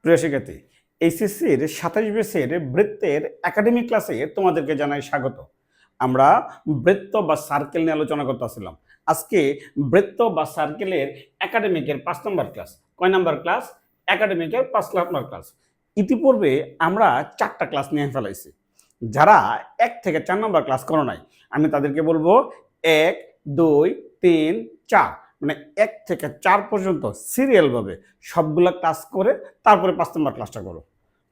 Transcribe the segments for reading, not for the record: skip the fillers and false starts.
প্রিয় শিক্ষার্থী, এইচএসসির 27 ব্যাচের বৃত্তের একাডেমিক ক্লাসে তোমাদেরকে জানাই স্বাগত। আমরা বৃত্ত বা সার্কেল নিয়ে আলোচনা করতেছিলাম। আজকে বৃত্ত বা সার্কেলের একাডেমিকের 5 নম্বর ক্লাস। কয় নম্বর ক্লাস? একাডেমিকের 5 নম্বর ক্লাস। ইতিপূর্বে আমরা 4টা ক্লাস নিয়ে ফেলাইছি। যারা 1 থেকে 4 নম্বর ক্লাস করো নাই, আমি তাদেরকে বলবো 1, 2, 3, 4 মানে 1 থেকে 4 পর্যন্ত সিরিয়ালভাবে সবগুলা ক্লাস করে তারপরে 5 নম্বর ক্লাসটা করো।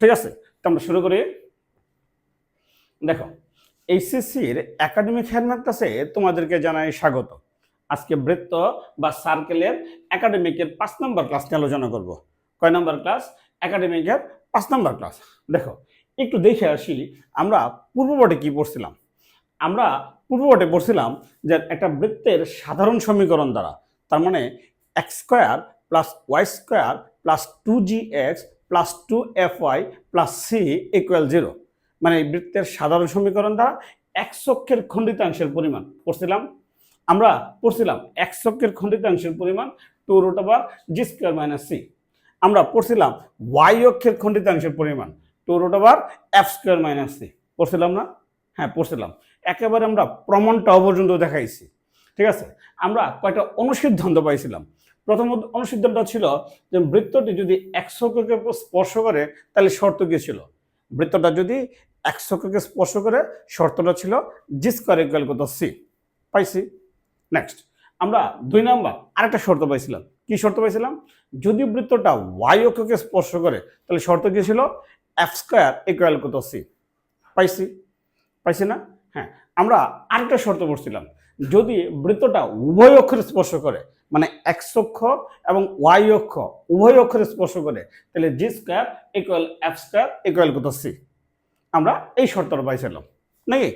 ঠিক আছে, তো আমরা শুরু করি। দেখো, এইচএসসির একাডেমিক হেলমেট ক্লাসে তোমাদেরকে জানাই স্বাগত। আজকে বৃত্ত বা সার্কেলের একাডেমিকের 5 নম্বর ক্লাস নিয়ে আলোচনা করব। কয় নম্বর ক্লাস? একাডেমিকের 5 নম্বর ক্লাস। দেখো, একটু দেখে আসি আমরা পূর্ববর্তী কি পড়ছিলাম। আমরা পূর্ববর্তী পড়ছিলাম যে একটা বৃত্তের সাধারণ সমীকরণ দ্বারা, তার মানে x square plus y square plus 2gx plus 2fy plus c equal 0, মানে এই বৃত্তের সাধারণ সমীকরণ দ্বারা এক্স অক্ষের খণ্ডিতাংশের পরিমাণ পড়ছিলাম। আমরা পড়ছিলাম এক্স অক্ষের খণ্ডিতাংশের পরিমাণ 2√g স্কোয়ার মাইনাস সি। আমরা পড়ছিলাম ওয়াই অক্ষের খণ্ডিতাংশের পরিমাণ 2√f স্কোয়ার মাইনাস সি। পড়ছিলাম না? হ্যাঁ, পড়ছিলাম। একেবারে আমরা প্রমাণটাও পর্যন্ত দেখাইছি। ঠিক আছে, আমরা কয়টা অনুসিদ্ধান্ত পাইছিলাম। প্রথম অনুসিদ্ধান্ত ছিল যে বৃত্তটি যদি এক্স অক্ষকে স্পর্শ করে তাহলে শর্ত কি ছিল? বৃত্তটা যদি এক্স অক্ষকে স্পর্শ করে শর্তটা ছিল জি স্কোয়ার ইকুয়াল কত? সি। পাইছি। নেক্সট, আমরা 2 নাম্বার আরেকটা শর্ত পাইছিলাম। কি শর্ত পাইছিলাম? যদি বৃত্তটা ওয়াই অক্ষকে স্পর্শ করে তাহলে শর্ত কি ছিল? এফ স্কোয়ার ইকুয়াল কত? সি। পাইছি পাইছি না? হ্যাঁ, আমরা আরেকটা শর্ত পড়ছিলাম, যদি বৃত্তটা উভয় অক্ষরে স্পর্শ করে, মানে এক্স অক্ষ এবং ওয়াই অক্ষ উভয় অক্ষরে স্পর্শ করে, তাহলে G square equal F square equal কত? সি। আমরা এই শর্তটা পাইছিলাম নাকি?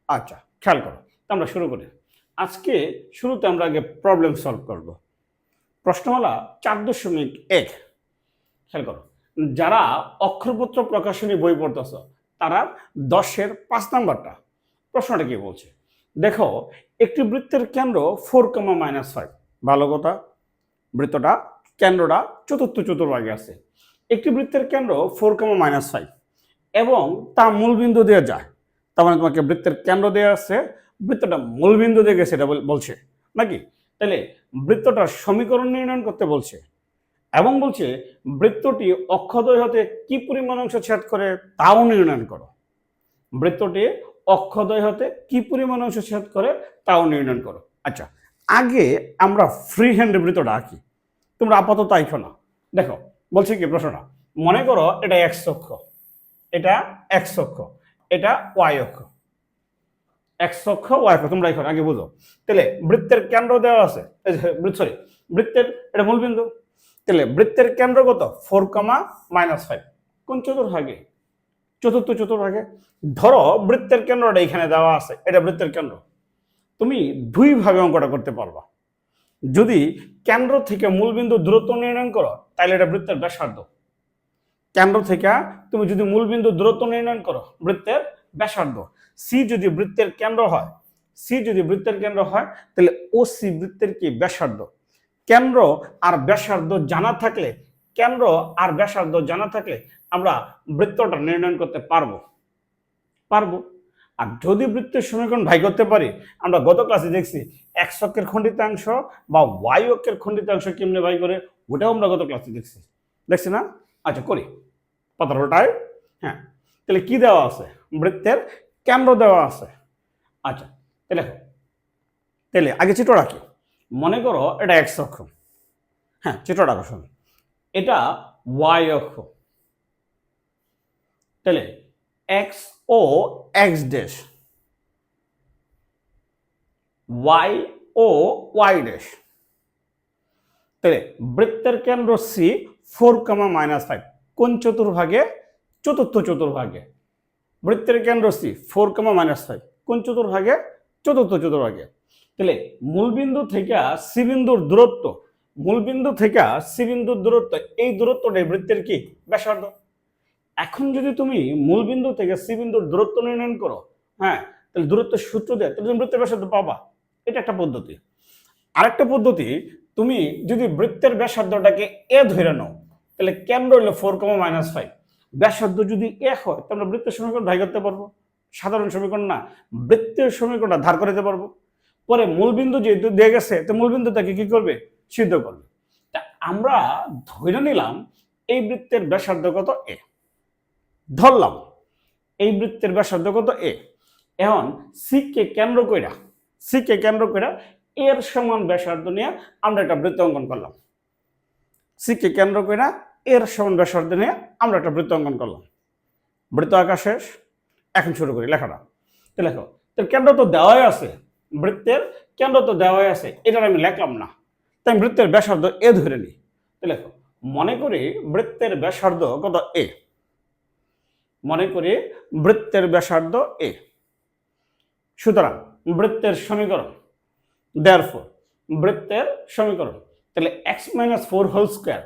আচ্ছা, খেয়াল করো, আমরা শুরু করি। আজকে শুরুতে আমরা আগে প্রবলেম সলভ করব। প্রশ্নমালা 4.1। খেয়াল করো, যারা অক্ষরপত্র প্রকাশনী বই পড়তেছ তারা 10-এর 5 নাম্বারটা প্রশ্নটা কি বলছে দেখো। একটি বৃত্তের কেন্দ্র 4, ভালো কথা, বৃত্তটা কেন্দ্রটা চতুর্থ চতুর্ভাগে আছে। একটি বৃত্তের কেন্দ্র 4, এবং তা মূলবিন্দু দিয়ে যায়। তার মানে তোমাকে বৃত্তের কেন্দ্র দেওয়া আছে, বৃত্তটা মূলবিন্দু দিয়ে গেছে, এটা বলছে নাকি? তাহলে বৃত্তটার সমীকরণ নির্ণয় করতে বলছে এবং বলছে বৃত্তটি অক্ষদ্বয় হতে কি পরিমাণ অংশ ছেদ করে তাও নির্ণয় করো। বৃত্তটি অক্ষদ্বয় হতে কি পরিমাণ অংশ ছেদ করে তাও নির্ণয় করো। আচ্ছা, আগে আমরা ফ্রি হ্যান্ডে বৃত্তটা আঁকি, তোমরা আপাতত আঁকো না। দেখো বলছে কি প্রশ্নটা, মনে করো এটা এক্স অক্ষ, এটা এক্স অক্ষ, এটা ওয়াই অক্ষ। এক্স অক্ষ ওয়াই অক্ষ তোমরা এখন আগে বুঝো। তাহলে বৃত্তের কেন্দ্র দেওয়া আছে, সরি বৃত্তের এটা মূলবিন্দু। তাহলে বৃত্তের কেন্দ্র কত? 4, কোন চতুর্ভাগে? চতুর্থ চতুর্ভাগে। ধরো বৃত্তের কেন্দ্রটা এখানে দেওয়া আছে, এটা বৃত্তের কেন্দ্র। তুমি 2 ভাবে অঙ্কটা করতে পারবা। যদি কেন্দ্র থেকে মূলবিন্দু দূরত্ব নির্ণয় করো তাহলে এটা বৃত্তের ব্যাসার্ধ। কেন্দ্র থেকে তুমি যদি মূলবিন্দু দূরত্ব নির্ণয় করো, বৃত্তের ব্যাসার্ধ। সি যদি বৃত্তের কেন্দ্র হয়, সি যদি বৃত্তের কেন্দ্র হয় তাহলে ও সি বৃত্তের কি? ব্যাসার্ধ। কেন্দ্র আর ব্যাসার্ধ জানা থাকলে, কেন্দ্র আর ব্যাসার্ধ জানা থাকলে আমরা বৃত্তটা নির্ণয় করতে পারবো। আর যদি বৃত্তের সমীকরণ ভাই করতে পারি, আমরা গত ক্লাসে দেখছি এক্স অক্ষের খণ্ডিতাংশ বা ওয়াই অক্ষের খণ্ডিতাংশ কেমনে ভাই করে, ওটাও আমরা গত ক্লাসে দেখছি না? আচ্ছা, করি পাতার ওটাই। হ্যাঁ, তাহলে কি দেওয়া আছে? বৃত্তের কেন্দ্র দেওয়া আছে। আচ্ছা, তাহলে তাহলে আগে চিত্র রাখি। মনে করো এটা এক্স অক্ষ, হ্যাঁ চিত্র রাখো, শুনুন, এটা ওয়াই অক্ষ। তাহলে এক্স ও এক্স ড্যাশ, ওয়াই ও ওয়াই ড্যাশ। তাহলে বৃত্তের কেন্দ্র সি 4, কোন চতুর্ভাগে? চতুর্থ চতুর্ভাগে। বৃত্তের কেন্দ্র সি 4, কোন চতুর্ভাগে? চতুর্থ চতুর্ভাগে। তাহলে মূলবিন্দু থেকে সি বিন্দুর দূরত্ব, মূলবিন্দু থেকে সি বিন্দুর দূরত্ব, এই দূরত্বটাই বৃত্তের কি? ব্যাসার্ধ। এখন যদি তুমি মূলবিন্দু থেকে সি বিন্দুর দূরত্ব নির্ণয় করো, হ্যাঁ, তাহলে দূরত্বের সূত্র দেয়, তাহলে তুমি বৃত্তের ব্যাসার্ধ পাবা। এটা একটা পদ্ধতি। আরেকটা পদ্ধতি, তুমি যদি বৃত্তের ব্যাসার্ধটাকে এ ধরে নাও, তাহলে কেন্দ্র হলো 4, -5। ব্যাসার্ধ যদি 1 হয় তাহলে আমরা বৃত্তের সমীকরণ ধার করতে পারবো, সাধারণ সমীকরণ না, বৃত্তের সমীকরণটা ধার করে দিতে পারবো। পরে মূলবিন্দু যেহেতু দিয়ে গেছে তো মূলবিন্দুটাকে কি করবে, সিদ্ধ করবে। তা আমরা ধরে নিলাম এই বৃত্তের ব্যাসার্ধ কত এ, ধরলাম এই বৃত্তের ব্যাসার্ধ কত এ। এখন সি কে কেন্দ্র কইরা এর সমান ব্যাসার্ধ নিয়ে আমরা একটা বৃত্ত অঙ্কন করলাম। সি কে কেন্দ্র কইরা এর সমান ব্যাসার্ধ নিয়ে আমরা একটা বৃত্ত অঙ্কন করলাম। বৃত্ত আঁকা শেষ, এখন শুরু করি লেখাটা। তো লেখো, তো কেন্দ্র তো দেওয়াই আছে, বৃত্তের কেন্দ্র তো দেওয়াই আছে, এটা আমি লিখলাম না, তাই আমি বৃত্তের ব্যাসার্ধ এ ধরে নিই। তো লেখো, মনে করি বৃত্তের ব্যাসার্ধ কত এ, মনে করি বৃত্তের ব্যাসার্ধ এ। সুতরাং বৃত্তের সমীকরণ, therefore বৃত্তের সমীকরণ, তাহলে x-4 হোল স্কয়ার,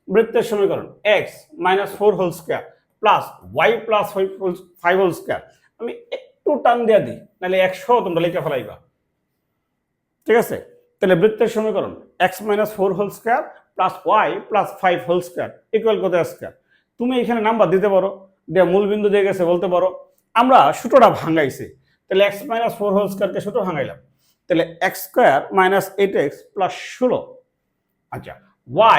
বৃত্তের সমীকরণ x-4 whole square plus y প্লাস 5 হোল স্কয়ার। আমি একটু টান দিয়ে দিই, নাহলে 100 তোমরা লিখে ফেলাইবা, ঠিক আছে? তাহলে বৃত্তের সমীকরণ x-4 whole square plus y প্লাস 5 হোল স্কয়ার ইকুয়াল কত স্কয়ার। তুমি এখানে নাম্বার দিতে পারো, দিয়ে মূলবিন্দু দিয়ে গেছে বলতে পারো। আমরা সূত্রটা ভাঙাইছি, তাহলে x-4 হোল স্কয়ারকে সূত্র ভাঙাইলাম, তাহলে x square minus 8x plus 16, আচ্ছা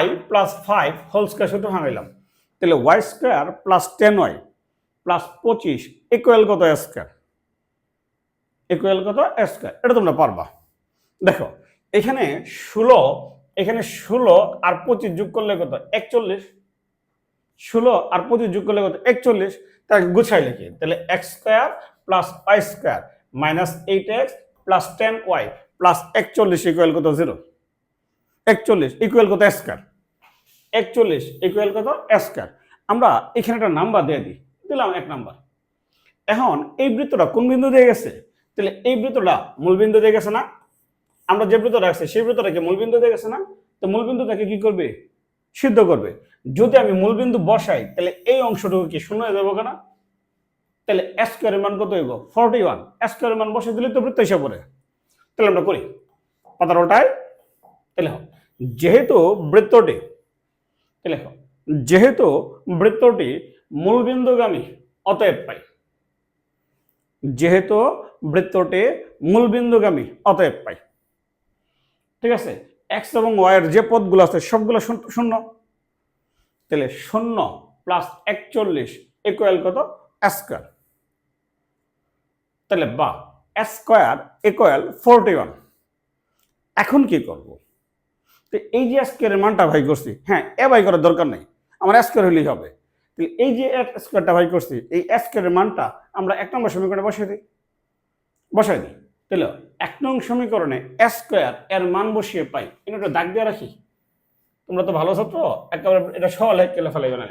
y প্লাস 5 হোল স্কয়ার সূত্র ভাঙাইলাম, তাহলে y square plus 10y plus 25 equal কত স্কয়ার, ইকুয়াল কত স্কয়ার। এটা তোমরা পারবা। দেখো এখানে 16 আর 25 যোগ করলে কত 41, 16 আর 25 যোগ করলে কত 41। তাকে গুছাই লিখি, তাহলে x square plus y square minus 8x plus 10y plus 41 equal কত 0, 41 ইকুয়াল কত স্কয়ার, 41 ইকুয়াল কত স্কয়ার। আমরা এখানে একটা নাম্বার দিয়ে দিই, দিলাম 1 নাম্বার। এখন এই বৃত্তটা কোন বিন্দু দিয়ে গেছে, তাহলে এই বৃত্তটা মূলবিন্দু দিয়ে গেছে না, আমরা যে বৃত্ত রাখছি সেই বৃত্তটাকে মূলবিন্দু দিয়ে গেছে না, তো মূলবিন্দুটাকে কি করবে, সিদ্ধ করবে। যদি আমি মূলবিন্দু বসাই তাহলে এই অংশটুকু কি শূন্য হয়ে যাবো কেনা, তাহলে এ স্কয়ারের মান কত হইব 41, এ স্কয়ারের মান বসাই দিলে তো বৃত্ত হিসাব করে। তাহলে আমরা করি পাতার ওটাই, তাহলে যেহেতু বৃত্তটি, তাহলে যেহেতু বৃত্তটি মূলবিন্দুগামী অতএব পাই, যেহেতু বৃত্তটি মূলবিন্দুগামী অতএব পাই, ঠিক আছে? x এবং y এর যে পদগুলো আছে সবগুলো শূন্য, তাহলে 0 প্লাস 41 ইকুয়াল কত স্কয়ার, তাহলে বা স্কয়ার ইকুয়াল 41। এখন কি করব, তো এই যে স্কয়ারের মানটা ভাই করছি, হ্যাঁ এ ভাই করার দরকার নেই, আমার স্কয়ার হলেই হবে। তাহলে এই যে স্কয়ারটা ভাই করছি, এই স্কয়ারের মানটা আমরা 1 নম্বর সমীকরণে বসাই দিই। তাহলে 1 নং সমীকরণে এ স্কয়ার এর মান বসিয়ে পাই, এটা দাগ দিয়ে রাখি, তোমরা তো ভালো ছাত্র, একেবারে এটা সহলে কেলে ফেলাইবে না।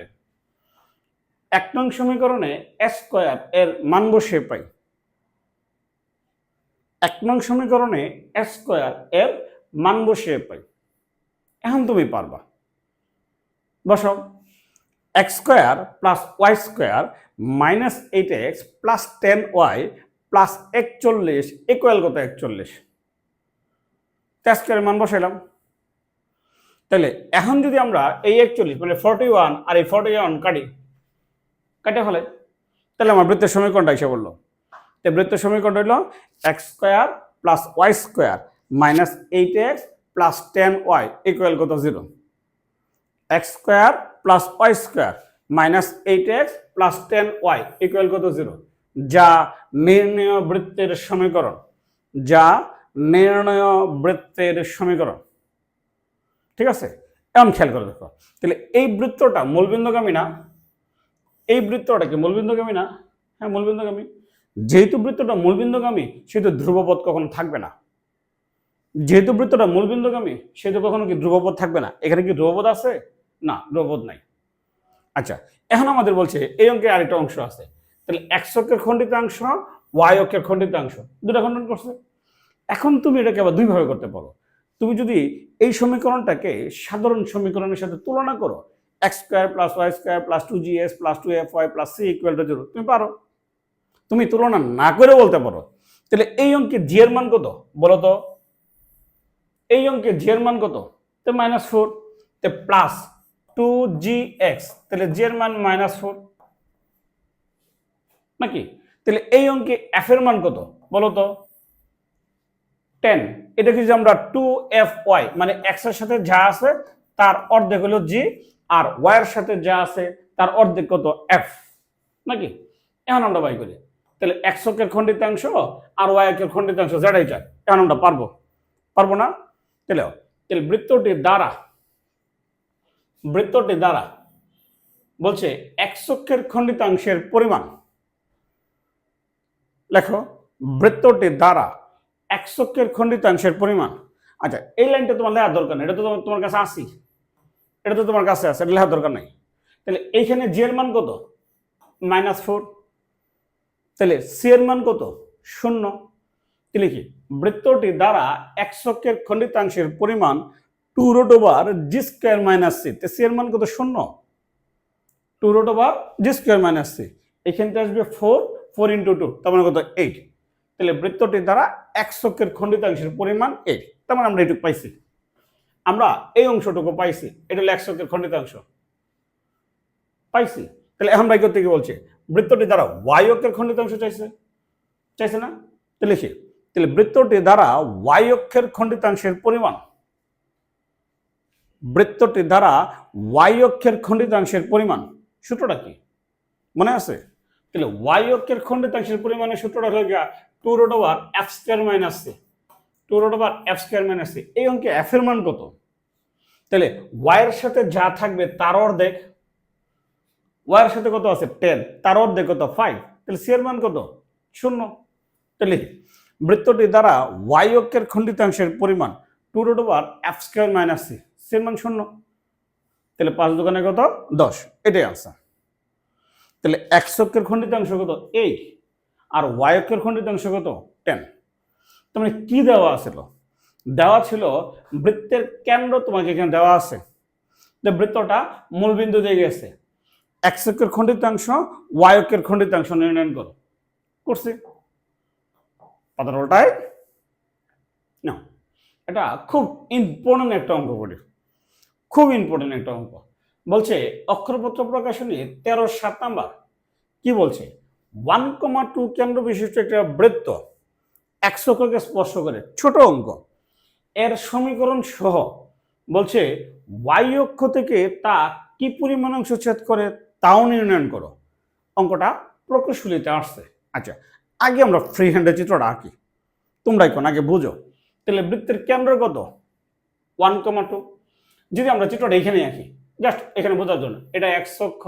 1 নং সমীকরণে এ স্কয়ার এর মান বসিয়ে পাই, 1 নং সমীকরণে এ স্কয়ার এর মান বসিয়ে পাই। এখন তুমি পারবা, বসাও x square plus y square minus 8x plus 10y plus 41 equal কত 41, স্কয়ারের মান বসাইলাম। তাহলে এখন যদি আমরা এই 41 মানে 41 আর এই 41 কাটে ফেলে, তাহলে আমার বৃত্তের সমীকরণটা এসে বললো। তো বৃত্তের সমীকরণ হইল x square plus y square minus 8x plus 10y equal কত 0, x square plus y square minus 8x plus 10y equal কত 0, যা নির্ণয় বৃত্তের সমীকরণ, যা নির্ণয় বৃত্তের সমীকরণ, ঠিক আছে? এখন খেয়াল করে দেখো, তাহলে এই বৃত্তটা মূলবিন্দুগামী না, এই বৃত্তটা কি মূলবিন্দুগামী না, হ্যাঁ মূলবিন্দুগামী। যেহেতু বৃত্তটা মূলবিন্দুগামী সেহেতু ধ্রুবপদ কখনো থাকবে না, যেহেতু বৃত্তটা মূলবিন্দুগামী সেহেতু কখনো কি ধ্রুবপদ থাকবে না। এখানে কি ধ্রুবপদ আছে, না ধ্রুবপদ নাই। আচ্ছা এখন আমাদের বলছে এই অঙ্কে আরেকটা অংশ আছে, তাহলে x অক্ষের খণ্ডিতাংশ y অক্ষের খণ্ডিতাংশ দুটো খণ্ডন করছে। এখন তুমি এটাকে আবার দুই ভাবে করতে পারো। তুমি যদি এই সমীকরণটাকে সাধারণ সমীকরণের সাথে তুলনা করো, x square plus y square plus 2gx plus 2fy plus c equal to 0, তুমি পারো। তুমি তুলনা না করে বলতে পারো তাহলে এই অঙ্কে জি এর মান কত বলো তো, এই অঙ্কে জি এর মান কত, তো -4, তে প্লাস 2gx, তাহলে জি এর মান -4 নাকি? তাহলে এই অঙ্কে f এর মান কত বলো তো? 10। এটা কি যে আমরা 2fy মানে x এর সাথে যা আছে তার অর্ধেক হলো g, আর y এর সাথে যা আছে তার অর্ধেক কত f নাকি? এখন আমরা বাই করি, তাহলে x অক্ষের খণ্ডিতাংশ আর y অক্ষের খণ্ডিতাংশ যেটাই চাই, এখন আমরা পারবো না? তাহলে বৃত্তটি দ্বারা বলছে x অক্ষের খণ্ডিতাংশের পরিমাণ, লেখো বৃত্তটি দ্বারা x অক্ষের খণ্ডিতাংশের পরিমাণ। আচ্ছা, এই লাইনটা তোমার লেখার দরকার নেই, এটা তো তোমার কাছে আসি, এটা তো তোমার কাছে আছে, এটা লেখার দরকার নাই। তাহলে এইখানে জি এর মান কত? -4। তাহলে সি এর মান কত? 0। তাহলে কি বৃত্তটি দ্বারা x অক্ষের খণ্ডিতাংশের পরিমাণ 2√g² - c, সি এর মান কত? 0। 2√g² - c, এখান থেকে আসবে 4 × 2, তার মানে কত? 8। তাহলে বৃত্তটি দ্বারা x অক্ষের খণ্ডিতাংশের পরিমাণ 8, তার মানে আমরা এটুকু পাইছি, আমরা এই অংশটুকু পাইছি, এটা হলো x অক্ষের খণ্ডিতাংশ পাইছি। তাহলে এখন ভাই করতে কি বলছে? বৃত্তটি দ্বারা y অক্ষের খণ্ডিতাংশ চাইছে না? তাহলে কি, তাহলে বৃত্তটি দ্বারা y অক্ষের খণ্ডিতাংশের পরিমাণ, বৃত্তটি দ্বারা y অক্ষের খণ্ডিতাংশের পরিমাণ সূত্রটা কি মনে আছে? তাহলে y অক্ষের খণ্ডিতাংশের পরিমাণের সূত্রটা হলো 2√f² - c, 2√f² - c। এই অঙ্কে f এর মান কত? তাহলে y এর সাথে যা থাকবে তার অর্ধেক, y এর সাথে কত আছে? 10, তার অর্ধেক কত? 5। তাহলে c এর মান কত? 0। তাহলে বৃত্তটি দ্বারা y অক্ষের খণ্ডিতাংশের পরিমাণ 2√f² - c, c এর মান 0। তাহলে 5 দোকানে কত? 10, এটাই আনসার। তাহলে x অক্ষের খণ্ডিতাংশ কত? 8, আর y অক্ষের খণ্ডিতাংশ কত? 10। তার মানে কি দেওয়া ছিল? দেওয়া ছিল বৃত্তের কেন্দ্র তোমাকে এখানে দেওয়া আছে, বৃত্তটা মূলবিন্দু দিয়ে গেছে, x অক্ষের খণ্ডিতাংশ y অক্ষের খণ্ডিতাংশ নির্ণয় করো। করছি পাতার ওটাই না, এটা খুব ইম্পর্টেন্ট একটা অঙ্ক করি, খুব ইম্পর্টেন্ট একটা অঙ্ক। বলছে অক্ষরপত্র প্রকাশনী 13-7 নাম্বার কি বলছে? 1,2 কেন্দ্র বিশিষ্ট একটা বৃত্ত x অক্ষকে স্পর্শ করে, ছোট অঙ্ক, এর সমীকরণ সহ বলছে y অক্ষ থেকে তা কি পরিমাণ অংশ ছেদ করে তাও নির্ণয় করো। অঙ্কটা প্রকৌশলীতে আসছে। আচ্ছা, আগে আমরা ফ্রি হ্যান্ডের চিত্রটা আঁকি, তোমরা এখন আগে বুঝো। তাহলে বৃত্তের কেন্দ্র কত? 1,2। যদি আমরা চিত্রটা এখানে আঁকি, জাস্ট এখানে বোঝার জন্য, এটা x অক্ষ,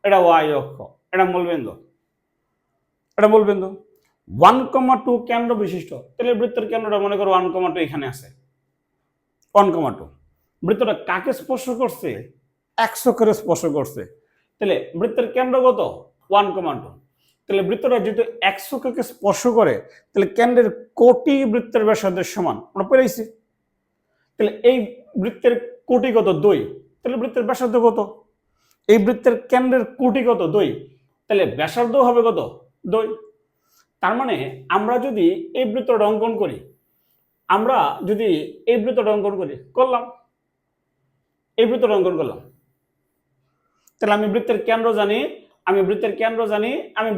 এটা y অক্ষ, এটা মূলবিন্দু, 1,2 কেন্দ্র বিশিষ্ট। তাহলে বৃত্তের কেন্দ্রটা মনে করো 1,2 এখানে আছে, 1,2। বৃত্তটা কাকে স্পর্শ করছে? x অক্ষের স্পর্শ করছে। তাহলে বৃত্তের কেন্দ্র কত? 1,2। তাহলে বৃত্তটা যেহেতু x অক্ষকে স্পর্শ করে, তাহলে কেন্দ্রের কোটি বৃত্তের ব্যাসার্ধের সমান, আমরা পেয়েছি। তাহলে এই বৃত্তের কোটি কত? 2। তাহলে বৃত্তের ব্যাসার্ধ কত? এই বৃত্তের কেন্দ্রের কোটি কত? 2। তাহলে ব্যাসার্ধ হবে কত? 2। তার মানে আমরা যদি এই বৃত্তটা অঙ্কন করি, করলাম, এই বৃত্তটা অঙ্কন করলাম, তাহলে আমি বৃত্তের কেন্দ্র জানি, আমি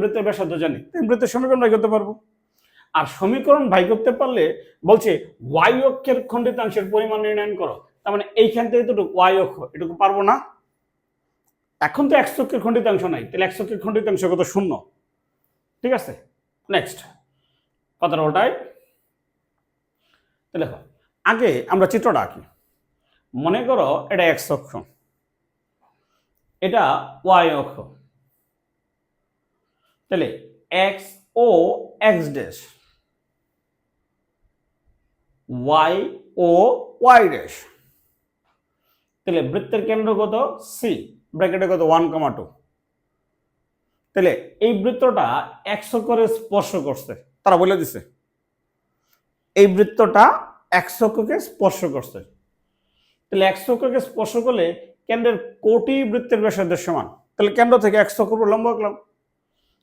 বৃত্তের ব্যাসার্ধ জানি, বৃত্তের সমীকরণ বাই করতে পারবো। আর সমীকরণ বাই করতে পারলে বলছে y অক্ষের খণ্ডিতাংশের পরিমাণ নির্ণয় করো। তার মানে এইখান থেকে তো y অক্ষ, এটুকু পারবো না। এখন তো x অক্ষের খণ্ডিতাংশ নাই, তাহলে x অক্ষের খণ্ডিতাংশ কত? 0। ঠিক আছে, নেক্সট কথাটা ওটাই। তাহলে দেখো, আগে আমরা চিত্রটা আঁকি। মনে করো এটা x অক্ষ, এটা y অক্ষ। তাহলে x ও x ড্যাশ, y ও y ড্যাশ। তাহলে বৃত্তের কেন্দ্র কত? c, ব্র্যাকেটে কত? 1,2। তাহলে এই বৃত্তটা x অক্ষরে স্পর্শ করছে, তারা বলে দিছে এই বৃত্তটা x অক্ষকে স্পর্শ করছে। তাহলে x অক্ষকে স্পর্শ করলে কেন্দ্রের কোটি বৃত্তের ব্যাসার্ধের সমান। তাহলে কেন্দ্র থেকে x অক্ষ লম্ব আঁকলাম।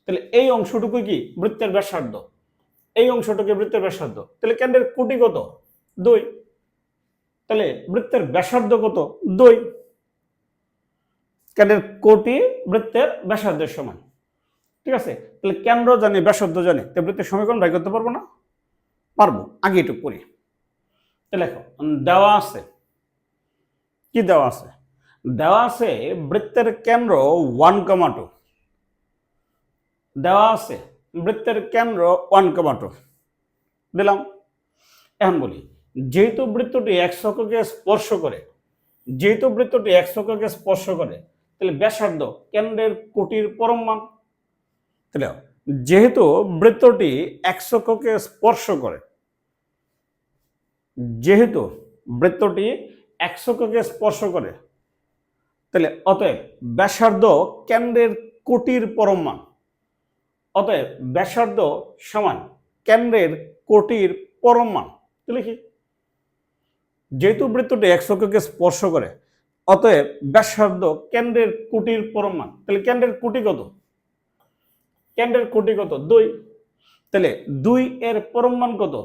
তাহলে এই অংশটুকু কি? বৃত্তের ব্যাসার্ধ। এই অংশটুকু বৃত্তের ব্যাসার্ধ। তাহলে কেন্দ্রের কোটি কত? 2। তাহলে বৃত্তের ব্যাসার্ধ কত? 2। কেন্দ্রের কোটি বৃত্তের ব্যাসার্ধের সমান। ঠিক আছে, তাহলে কেন্দ্র জানি ব্যাসার্ধ জানি, তো বৃত্তের সমীকরণ বাই করতে পারবো না? পারবো। আগে একটু করি। তাহলে দেখো দেওয়া আছে, কি দেওয়া আছে? দেওয়া আছে বৃত্তের কেন্দ্র 1,2, দেওয়া আছে বৃত্তের কেন্দ্র 1,2 দিলাম। এখন বলি, যেহেতু বৃত্তটি এক এককে স্পর্শ করে, যেহেতু বৃত্তটি এক এককে স্পর্শ করে, তাহলে ব্যাসার্ধ কেন্দ্রের কোটির পরম মান। তাহলে যেহেতু বৃত্তটি এক এককে স্পর্শ করে, যেহেতু বৃত্তটি এক এককে স্পর্শ করে, তাহলে অতএব ব্যাসার্ধ কেন্দ্রের কোটির পরম মান। অতএব ব্যাসার্ধ সমান কেন্দ্রের কোটির পরম মান। লিখি, যেহেতু বৃত্তটি এক এককে স্পর্শ করে, অতএব ব্যাসার্ধ কেন্দ্রের কোটির পরম মান। তাহলে কেন্দ্রের কোটি কত? কেন্দ্রের কোটি কত? 2। তাহলে 2 এর পরম মান কত?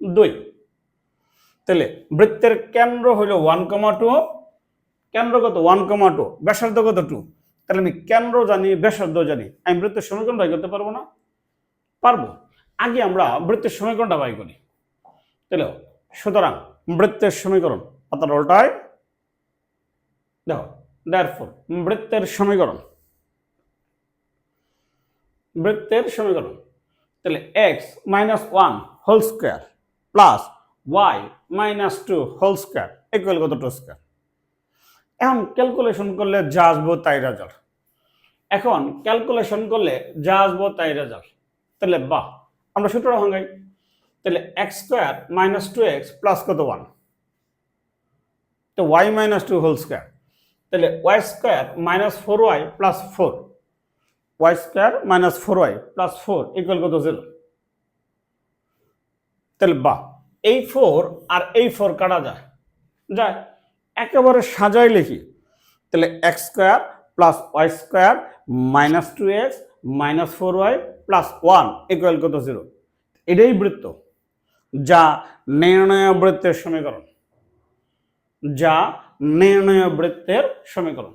2। তাহলে বৃত্তের কেন্দ্র হলো 1,2, কেন্দ্র কত? 1,2, ব্যাসার্ধ কত? 2। তাহলে আমি কেন্দ্র জানি, ব্যাসার্ধ জানি, আমি বৃত্তের সমীকরণ বাই করতে পারবো না? পারবো। আগে আমরা বৃত্তের সমীকরণটা বাই করি। তাহলে সুতরাং বৃত্তের সমীকরণ, পাতার উল্টায় দেখো, therefore বৃত্তের সমীকরণ, বৃত্তের সমীকরণ, তাহলে x - 1 whole square plus y - 2 whole square equal কত? 2 স্কয়ার। এখন ক্যালকুলেশন করলে যা আসবো তাই রেজাল্ট। এখন ক্যালকুলেশন করলে যা আসবো তাই রেজাল্ট। তাহলে বাহ, আমরা সূত্রটা ভাঙাই। তাহলে x স্কয়ার - 2x প্লাস কত? 1, তো y - 2 হোল স্কয়ার। তাহলে y square - 4y plus 4, y square - 4y plus 4 equal কত? 0। তাহলে বাহ, এই 4 আর এই 4 কাটা যায়, যায়। একেবারে সাজাই লিখি। তাহলে x square plus y square minus 2x minus 4y plus 1 equal কত? 0। এটাই বৃত্ত, যা নির্ণয় বৃত্তের সমীকরণ, যা নির্ণয় বৃত্তের সমীকরণ।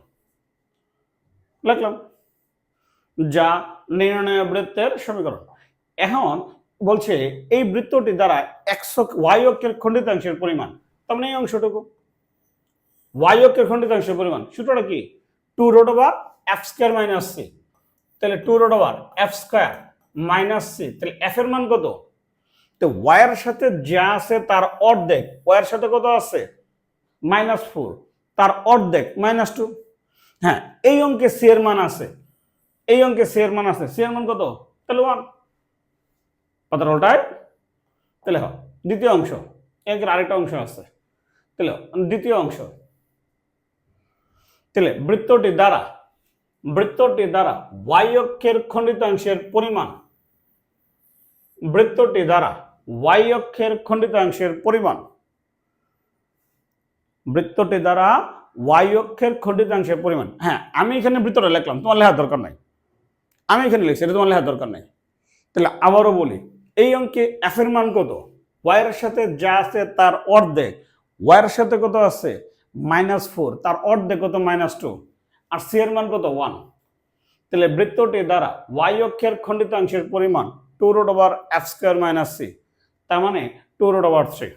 লিখলাম, যা নির্ণয় বৃত্তের সমীকরণ। এখন বলছে এই বৃত্তটি দ্বারা y অক্ষের খণ্ডিতাংশের পরিমাণ, তার মানে এই অংশটুকু y অক্ষের খণ্ডিতাংশের পরিমাণ। সূত্রটা কি? 2√f² - c। তাহলে 2√f² - c, তাহলে f এর মান কত? তো y এর সাথে যা আছে তার অর্ধেক, y এর সাথে কত আছে? -4, তার অর্ধেক -2। হ্যাঁ, এই অঙ্কে c এর মান আছে, এই অঙ্কে c এর মান আছে, c এর মান কত? তাহলে 1। পাতার উল্টায়। তাহলে দ্বিতীয় অংশ, এর আরেকটা অংশ আছে। তাহলে দ্বিতীয় অংশ, তাহলে বৃত্তটি দ্বারা y অক্ষের খণ্ডিতাংশের পরিমাণ, বৃত্তটি দ্বারা y অক্ষের খণ্ডিতাংশের পরিমাণ, বৃত্তটি দ্বারা y অক্ষের খণ্ডিতাংশের পরিমাণ। হ্যাঁ, আমি এখানে বৃত্তটা লিখলাম, তোমার লেখার দরকার নাই। আমি এখানে লিখছি, এটা তোমার লেখার দরকার নাই। তাহলে আবারও বলি, এই অঙ্কে f এর মান কত? y এর সাথে যা আছে তার অর্ধেক, y এর সাথে কত আছে? -4, তার অর্ধেক কত? -2, আর c এর মান কত? 1। তাহলে বৃত্তটি দ্বারা y অক্ষের খণ্ডিতাংশের পরিমাণ 2√f² - c, তার মানে 2√3।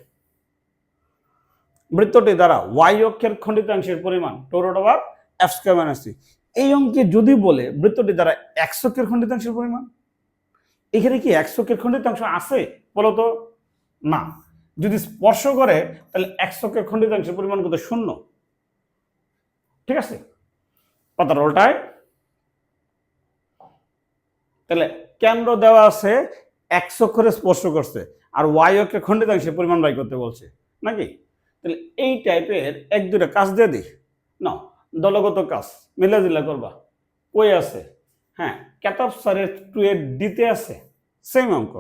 বৃত্তটি দ্বারা y অক্ষের খণ্ডিতাংশের পরিমাণ 2√f² - c। এই অঙ্কে যদি বলে বৃত্তটি দ্বারা x অক্ষের খণ্ডিতাংশের পরিমাণ, এখানে কি x অক্ষের খণ্ডিতাংশ আছে বলতো? না। যদি স্পর্শ করে তাহলে x অক্ষের খণ্ডিতাংশের পরিমাণ কত? 0। ঠিক আছে, পাতার উল্টায়। তাহলে কেন্দ্র দেওয়া আছে, x অক্ষরে স্পর্শ করছে, আর y অক্ষের খণ্ডিতাংশের পরিমাণ বাই করতে বলছে নাকি? তাহলে এই টাইপের এক দুটা কাজ দিয়ে দিই না, দলগত কাজ মিলাজিলা করবা। কই আছে? হ্যাঁ, কেতাব স্যারের 2 দিতে আছে, সেম অঙ্ক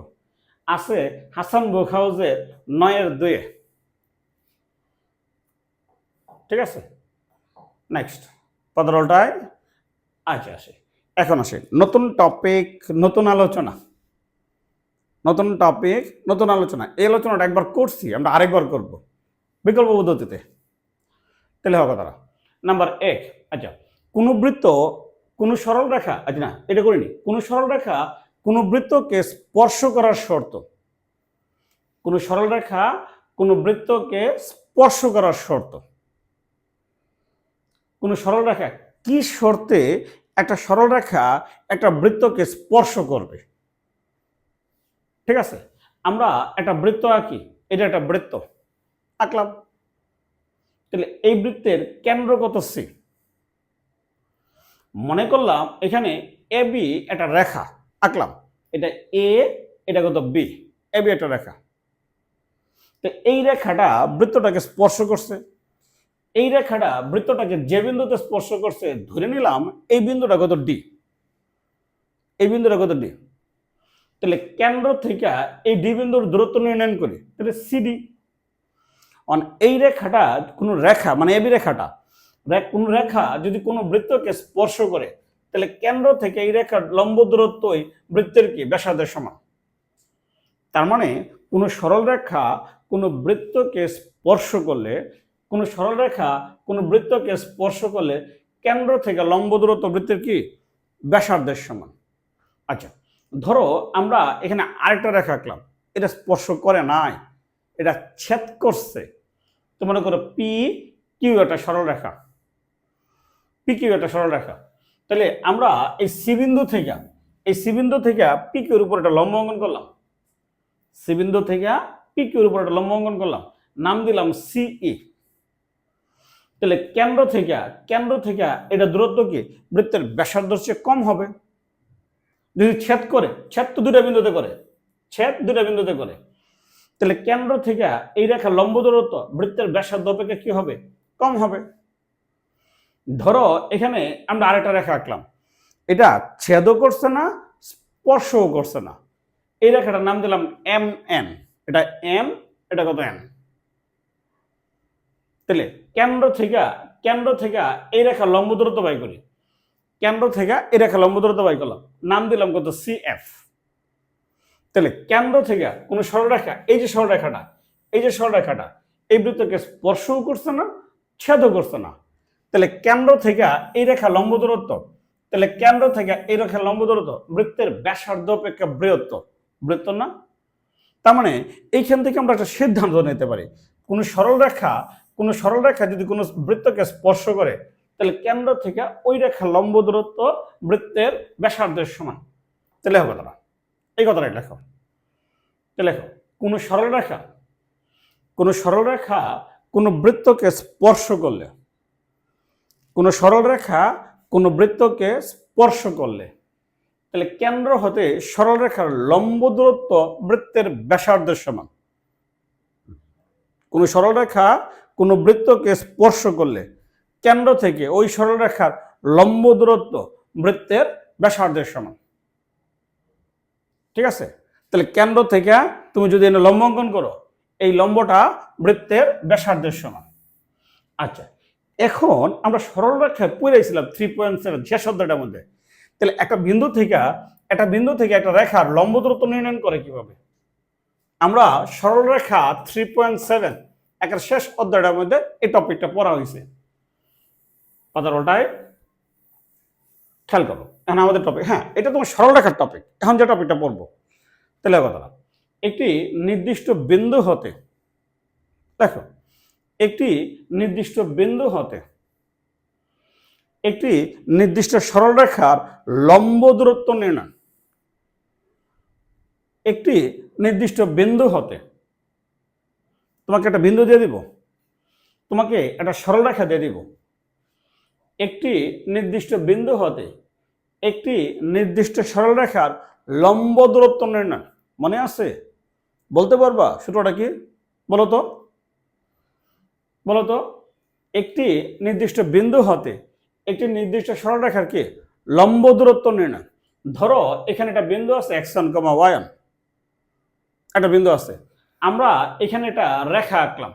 আছে হাসান বুক হাউসের 9-2। ঠিক আছে, নেক্সট পাতার উল্টায়। আচ্ছা, আসে এখন আসে নতুন টপিক, নতুন আলোচনা, নতুন টপিক, নতুন আলোচনা। এই আলোচনাটা একবার করছি, আমরা আরেকবার করব বিকল্প পদ্ধতিতে। তাহলে হবে তারা নাম্বার 1। আচ্ছা, কোনো বৃত্ত কোনো সরল রেখা, আচ্ছা না এটা করিনি, কোনো সরল রেখা কোনো বৃত্তকে স্পর্শ করার শর্ত, কোনো সরল রেখা কোনো বৃত্তকে স্পর্শ করার শর্ত, কোনো সরল রেখা কি শর্তে একটা সরল রেখা একটা বৃত্তকে স্পর্শ করবে। ঠিক আছে, আমরা একটা বৃত্ত আঁকি, এটা একটা বৃত্ত আঁকলাম, তাহলে এই বৃত্তের কেন্দ্র কত সি, মনে করলাম এখানে এ বি একটা রেখা আঁকলাম, এটা এ, এটা কত বি, এ বি একটা রেখা, তো এই রেখাটা বৃত্তটাকে স্পর্শ করছে, এই রেখাটা বৃত্তটাকে যে বিন্দুতে স্পর্শ করছে ধরে নিলাম এই বিন্দুটা কত ডি, এই বিন্দুটা কত ডি, তাহলে কেন্দ্র থেকে এই ডি বিন্দুর দূরত্ব নির্ণয় করি, তাহলে সিডি। অন এই রেখাটা কোনো রেখা মানে এবি রেখাটা কোন রেখা যদি কোনো বৃত্তকে স্পর্শ করে তাহলে কেন্দ্র থেকে এই রেখার লম্ব দূরত্বই বৃত্তের কি ব্যাসার্ধের সমান। তার মানে কোনো সরল রেখা কোনো বৃত্তকে স্পর্শ করলে, কোনো সরল রেখা কোনো বৃত্তকে স্পর্শ করলে কেন্দ্র থেকে লম্ব দূরত্ব বৃত্তের কি ব্যাসার্ধের সমান। আচ্ছা, ধরো আমরা এখানে আরেকটা রেখা আঁকলাম, এটা স্পর্শ করে নাই, এটা ছেদ করছে, তো মনে করো পি কিউ একটা সরল রেখা, পি কিউ একটা সরল রেখা, তাহলে আমরা এই সি বিন্দু থেকে পি কিউর উপর একটা লম্ব অঙ্কন করলাম, সি বিন্দু থেকে পি কিউর উপর একটা লম্ব অঙ্কন করলাম, নাম দিলাম সিই। তাহলে কেন্দ্র থেকে এটা দূরত্ব কি বৃত্তের ব্যাসার্ধের চেয়ে কম হবে। যদি ছেদ তো দুটা বিন্দুতে করে, তাহলে কেন্দ্র থেকে এই রেখা লম্ব দূরত্ব বৃত্তের ব্যাসার্ধ অপেক্ষা কি হবে কম হবে। ধরো এখানে আমরা আরেকটা রেখা আঁকলাম, এটা ছেদও করছে না স্পর্শও করছে না, এই রেখাটার নাম দিলাম এম এন, এটা এম, এটা কত এন। তাহলে কেন্দ্র থেকে এই রেখা লম্ব দূরত্ব বাই করি, কেন্দ্র থেকে এই রেখা লম্ব দূরত্ব বাই করলাম, নাম দিলাম কত সি এফ। তাহলে কেন্দ্র থেকে কোন সরলরেখা, এই যে সরলরেখাটা এই বৃত্তকে স্পর্শও করছে না ছেদও করছে না, তাহলে কেন্দ্র থেকে এই রেখা লম্ব দূরত্ব, বৃত্তের ব্যাসার্ধ অপেক্ষা বৃত্ত না। তার মানে এইখান থেকে আমরা একটা সিদ্ধান্ত নিতে পারি, কোন সরল রেখা যদি কোনো বৃত্তকে স্পর্শ করে তাহলে কেন্দ্র থেকে ওই রেখা লম্ব দূরত্ব বৃত্তের ব্যাসার্ধের সমান। তাহলে হবে না, এই কথাটা লেখো, লেখো কোনো সরল রেখা কোনো বৃত্তকে স্পর্শ করলে, তাহলে কেন্দ্র হতে সরল রেখার লম্ব দূরত্ব বৃত্তের ব্যাসার্ধের সমান। কোনো সরল রেখা কোনো বৃত্তকে স্পর্শ করলে কেন্দ্র থেকে ওই সরল রেখার লম্ব দূরত্ব বৃত্তের ব্যাসার্ধের সমান। ঠিক আছে, তাহলে কেন্দ্র থেকে তুমি যদি এনে লম্ব অঙ্কন করো, এই লম্বটা বৃত্তের ব্যাসার্ধের সমান। আচ্ছা, এখন আমরা সরল রেখায় পড়েছিলাম 3.7 শেষ অধ্যায়টার মধ্যে, তাহলে একটা বিন্দু থেকে একটা রেখার লম্ব দূরত্ব নির্ণয় করে কিভাবে। আমরা সরল রেখা 3.7 একটা শেষ অধ্যায়টার মধ্যে এই টপিকটা পড়া হয়েছে, পাতার ওটায় খেয়াল করো। এখন আমাদের টপিক, হ্যাঁ এটা তোমার সরল রেখার টপিক, এখন যে টপিকটা পড়বো তাহলে কথা, একটি নির্দিষ্ট বিন্দু হতে, দেখো একটি নির্দিষ্ট বিন্দু হতে একটি নির্দিষ্ট সরল রেখার লম্ব দূরত্ব নির্ণয়, একটি নির্দিষ্ট বিন্দু হতে, তোমাকে একটা বিন্দু দিয়ে দিব, তোমাকে একটা সরল রেখা দিয়ে দিব, একটি নির্দিষ্ট বিন্দু হতে একটি নির্দিষ্ট সরল রেখার লম্ব দূরত্ব নির্ণয়। মনে আছে? বলতে পারবা সূত্রটা কি? বলো তো একটি নির্দিষ্ট বিন্দু হতে একটি নির্দিষ্ট সরলরেখার কি লম্ব দূরত্ব নির্ণয়। ধরো এখানে একটা বিন্দু আছে x1, y1, একটা বিন্দু আছে, আমরা এখানে একটা রেখা আঁকলাম,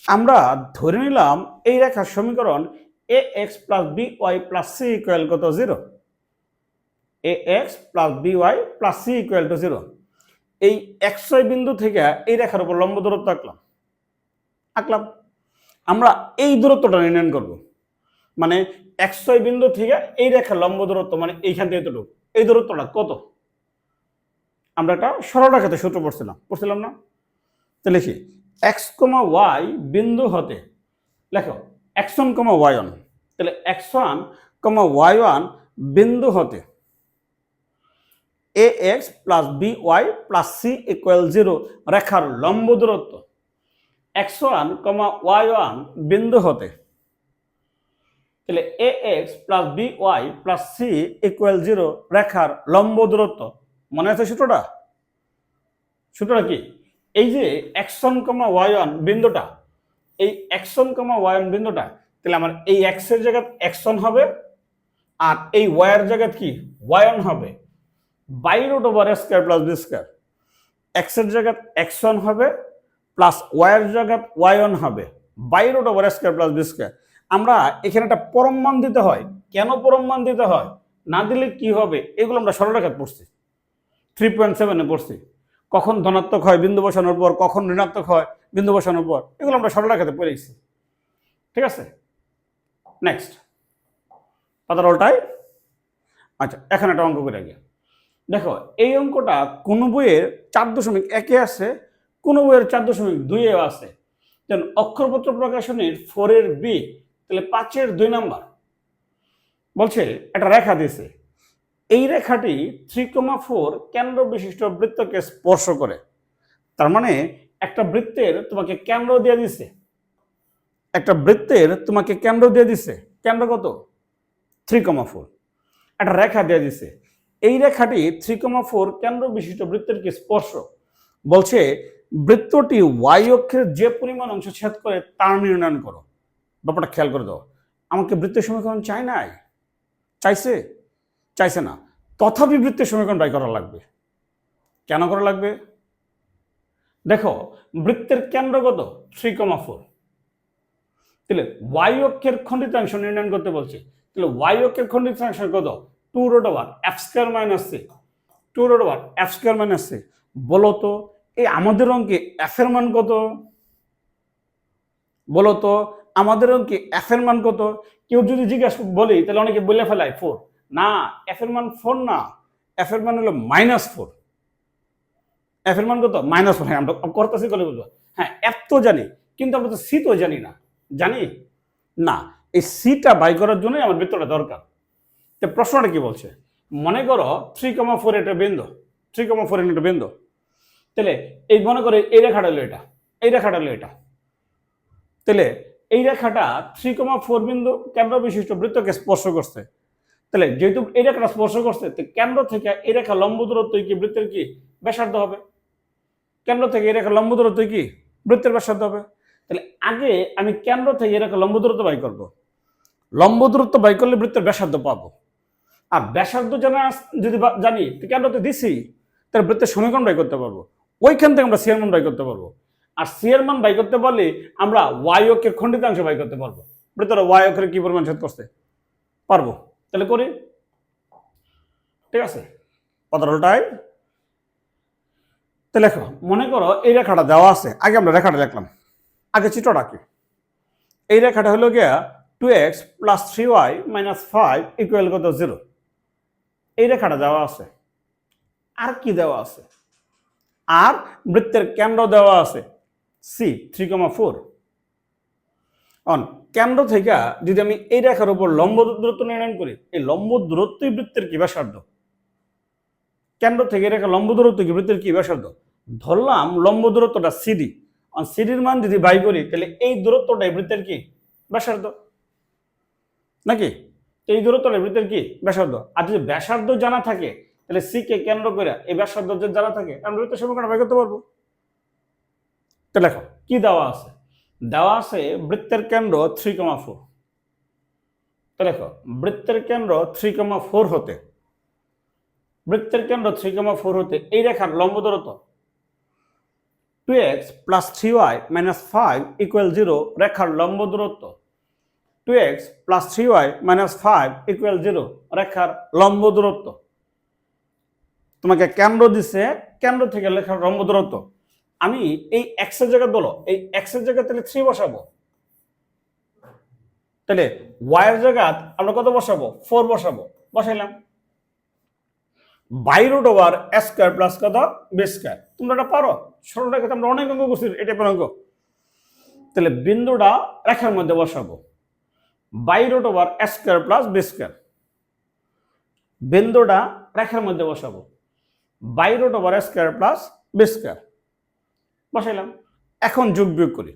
আমরা ধরে নিলাম এই রেখার সমীকরণ ax + by + c = কত 0, ax + by + c = 0। এই xy বিন্দু থেকে এই রেখার উপর লম্ব দূরত্ব আঁকলাম, আমরা এই দূরত্বটা নির্ণয় করব। মানে XY বিন্দু থেকে এই রেখা লম্ব দূরত্ব মানে এইখান থেকে এতটুকু, এই দূরত্বটা কত? আমরা একটা সরল রেখাতে সূত্র পড়ছিলাম না? তো লিখি x, y বিন্দু হতে, লেখো x1, y1, তাহলে x1, y1 বিন্দু হতে ax plus by plus c equal 0 রেখার লম্ব দূরত্ব x1, y1 বিন্দু হতে, তাহলে ax plus by plus c equal 0 রেখার লম্ব দূরত্ব। মনে আছে সূত্রটা? সূত্রটা কি? এই যে x1, y1 বিন্দুটা, এই x1, y1 বিন্দুটা, তাহলে আমার এই x এর জায়গায় x1 হবে আর এই y এর জায়গায় কি y1 হবে, by root over a square plus b square. x এর জায়গায় x1 হবে প্লাস y এর জায়গায় y1 হবে, by root over a square plus b square. আমরা এখানে একটা পরম মান দিতে হয়। কেন পরম মান দিতে হয়? না দিলে কি হবে? এগুলো আমরা সরলরেখায় পড়ছি, 3.7 পড়ছি। কখন ধনাত্মক হয় বিন্দু বসানোর পর, কখন ঋণাত্মক হয় বিন্দু বসানোর পর, এগুলো আমরা সরলরেখাতে পড়েছি। ঠিক আছে, নেক্সট পাতার উল্টায়। আচ্ছা, এখন একটা অঙ্ক করে আগে দেখো। এই অঙ্কটা কোন বইয়ের 4.1 আছে, কোন বইয়ের 4.2 আছে। যেমন অক্ষরপত্র প্রকাশনীর 4-এর B, তাহলে 5-এর 2 নাম্বার বলছে একটা রেখা দিয়েছে, এই রেখাটি 3,4 কেন্দ্র বিশিষ্ট বৃত্তকে স্পর্শ করে। তার মানে একটা বৃত্তের তোমাকে কেন্দ্র দিয়ে দিছে, একটা বৃত্তের তোমাকে কেন্দ্র দিয়ে দিছে। কেন্দ্র কত? 3,4। একটা রেখা দিয়ে দিছে, এই রেখাটি 3,4 কেন্দ্র বিশিষ্ট বৃত্তের কি স্পর্শ। বলছে বৃত্তটি y অক্ষের যে পরিমাণ অংশ ছেদ করে তার নির্ণয় করো। ব্যাপারটা খেয়াল করে দাও। আমাকে বৃত্তের সমীকরণ চাই নাই, চাইছে না, তথাপি বৃত্তের সমীকরণ বাই করা লাগবে। কেন করা লাগবে? দেখো বৃত্তের কেন্দ্র কত? 3,4। তাহলে y অক্ষের খণ্ডিতাংশ নির্ণয় করতে বলছে, তাহলে y অক্ষের খণ্ডিতাংশ কত? 2 root over f square minus c, 2 root over f square minus c। বলো তো এই আমাদের অঙ্কে f এর মান কত? বলো তো আমাদের অঙ্কে f এর মান কত? কেউ যদি জিজ্ঞাসা বলি তাহলে অনেকে বলে ফেলায় 4। না, f এর মান 4 না, f এর মান হলো -4। f এর মান কত? -4। হ্যাঁ, আমরা করতেছি বলে বলবো। হ্যাঁ, f তো জানি, কিন্তু আমরা তো c তো জানি না। জানি না, এই সিটা বাই করার জন্যই আমার বৃত্তটা দরকার। তো প্রশ্নটা কি বলছে? মনে করো 3,4 একটা বিন্দু, 3,4 একটা বিন্দু। তাহলে এই মনে করে এই রেখাটা হলো এটা, এই রেখাটা হলো এটা। তাহলে এই রেখাটা 3,4 বিন্দু কেন্দ্র বিশিষ্ট বৃত্তকে স্পর্শ করছে। তাহলে যেহেতু এই রেখাটা স্পর্শ করছে, তো কেন্দ্র থেকে এই রেখা লম্ব দূরত্ব কি বৃত্তের কি ব্যাসার্ধ হবে। কেন্দ্র থেকে এই রেখা লম্ব দূরত্ব কি বৃত্তের ব্যাসার্ধ হবে। তাহলে আগে আমি কেন্দ্র থেকে এই রেখা লম্ব দূরত্ব বাই করব। লম্ব দূরত্ব বাই করলে বৃত্তের ব্যাসার্ধ পাবো। আর ব্যাসার্ধ জানা যদি জানি, কেন্দ্রতে দিছি, তাহলে বৃত্তের সমীকরণ বাই করতে পারবো। ওইখান থেকে আমরা সি এর মান বাই করতে পারবো। আর সি এর মান বাই করতে পারলে আমরা ওয়াই অক্ষের খণ্ডিতাংশ বাই করতে পারবো। বৃত্তের ওয়াই অক্ষের কি পরিমাণ ছেদ করতে পারবো। তাহলে করি, ঠিক আছে। পদার্থটাই তো লেখো। মনে করো এই রেখাটা দেওয়া আছে, আগে আমরা রেখাটা লিখলাম, আগে চিত্রটা কি। এই রেখাটা হলো গিয়া 2x plus 3y minus 5 equal কত 0। এই রেখাটা দেওয়া আছে। আর কি দেওয়া আছে? আর বৃত্তের কেন্দ্র দেওয়া আছে সি 3,4। অন কেন্দ্র থেকে যদি আমি এই রেখার উপর লম্ব দূরত্ব নির্ণয় করি, এই লম্ব দূরত্বই বৃত্তের কি ব্যাসার্ধ। কেন্দ্র থেকে রেখা লম্ব দূরত্ব কি বৃত্তের কি ব্যাসার্ধ। ধরলাম লম্ব দূরত্বটা সিডি, সিডির মান যদি বাই করি, তাহলে এই দূরত্বটাই বৃত্তের কি ব্যাসার্ধ নাকি। এই দূরত্বটা বৃত্তের কি ব্যাসার্ধ। আর যদি ব্যাসার্ধ জানা থাকে, তাহলে সি কে কেন্দ্র করে এই ব্যাসার্ধ যদি জানা থাকে, আমরা বৃত্তের সমীকরণ বাই করতে পারবো। তো লেখো কি দেওয়া আছে। দেওয়া আছে বৃত্তের কেন্দ্র 3,4। তো লেখো বৃত্তের কেন্দ্র 3,4 হতে, বৃত্তের কেন্দ্র 3,4 হতে এই রেখার লম্ব দূরত্ব 2x plus 3y minus 5 equal 0 রেখার লম্ব দূরত্ব 2x plus 3y minus 5 equal 0 রেখার লম্ব দূরত্ব। তোমাকে কেন্দ্র দিছে, কেন্দ্র থেকে রেখার লম্ব দূরত্ব। আমি এই x এর জায়গায় বলো, এই x এর জায়গায় তাহলে 3 বসাবো, তাহলে y এর জায়গায় আমরা কত বসাবো 4 বসাবো, বসাইলাম। By root over a square plus কত b স্কয়ার। তোমরা এটা পারো, সরলরেখাতে আমরা অনেক অঙ্ক করছি এটা পর অঙ্ক। তাহলে বিন্দুটা রেখার মধ্যে বসাবো, by root over a square plus b square. বিন্দুটা রেখার মধ্যে বসাবো, by root over a square plus b square, বসাইলাম। এখন যোগ বিয়োগ করি,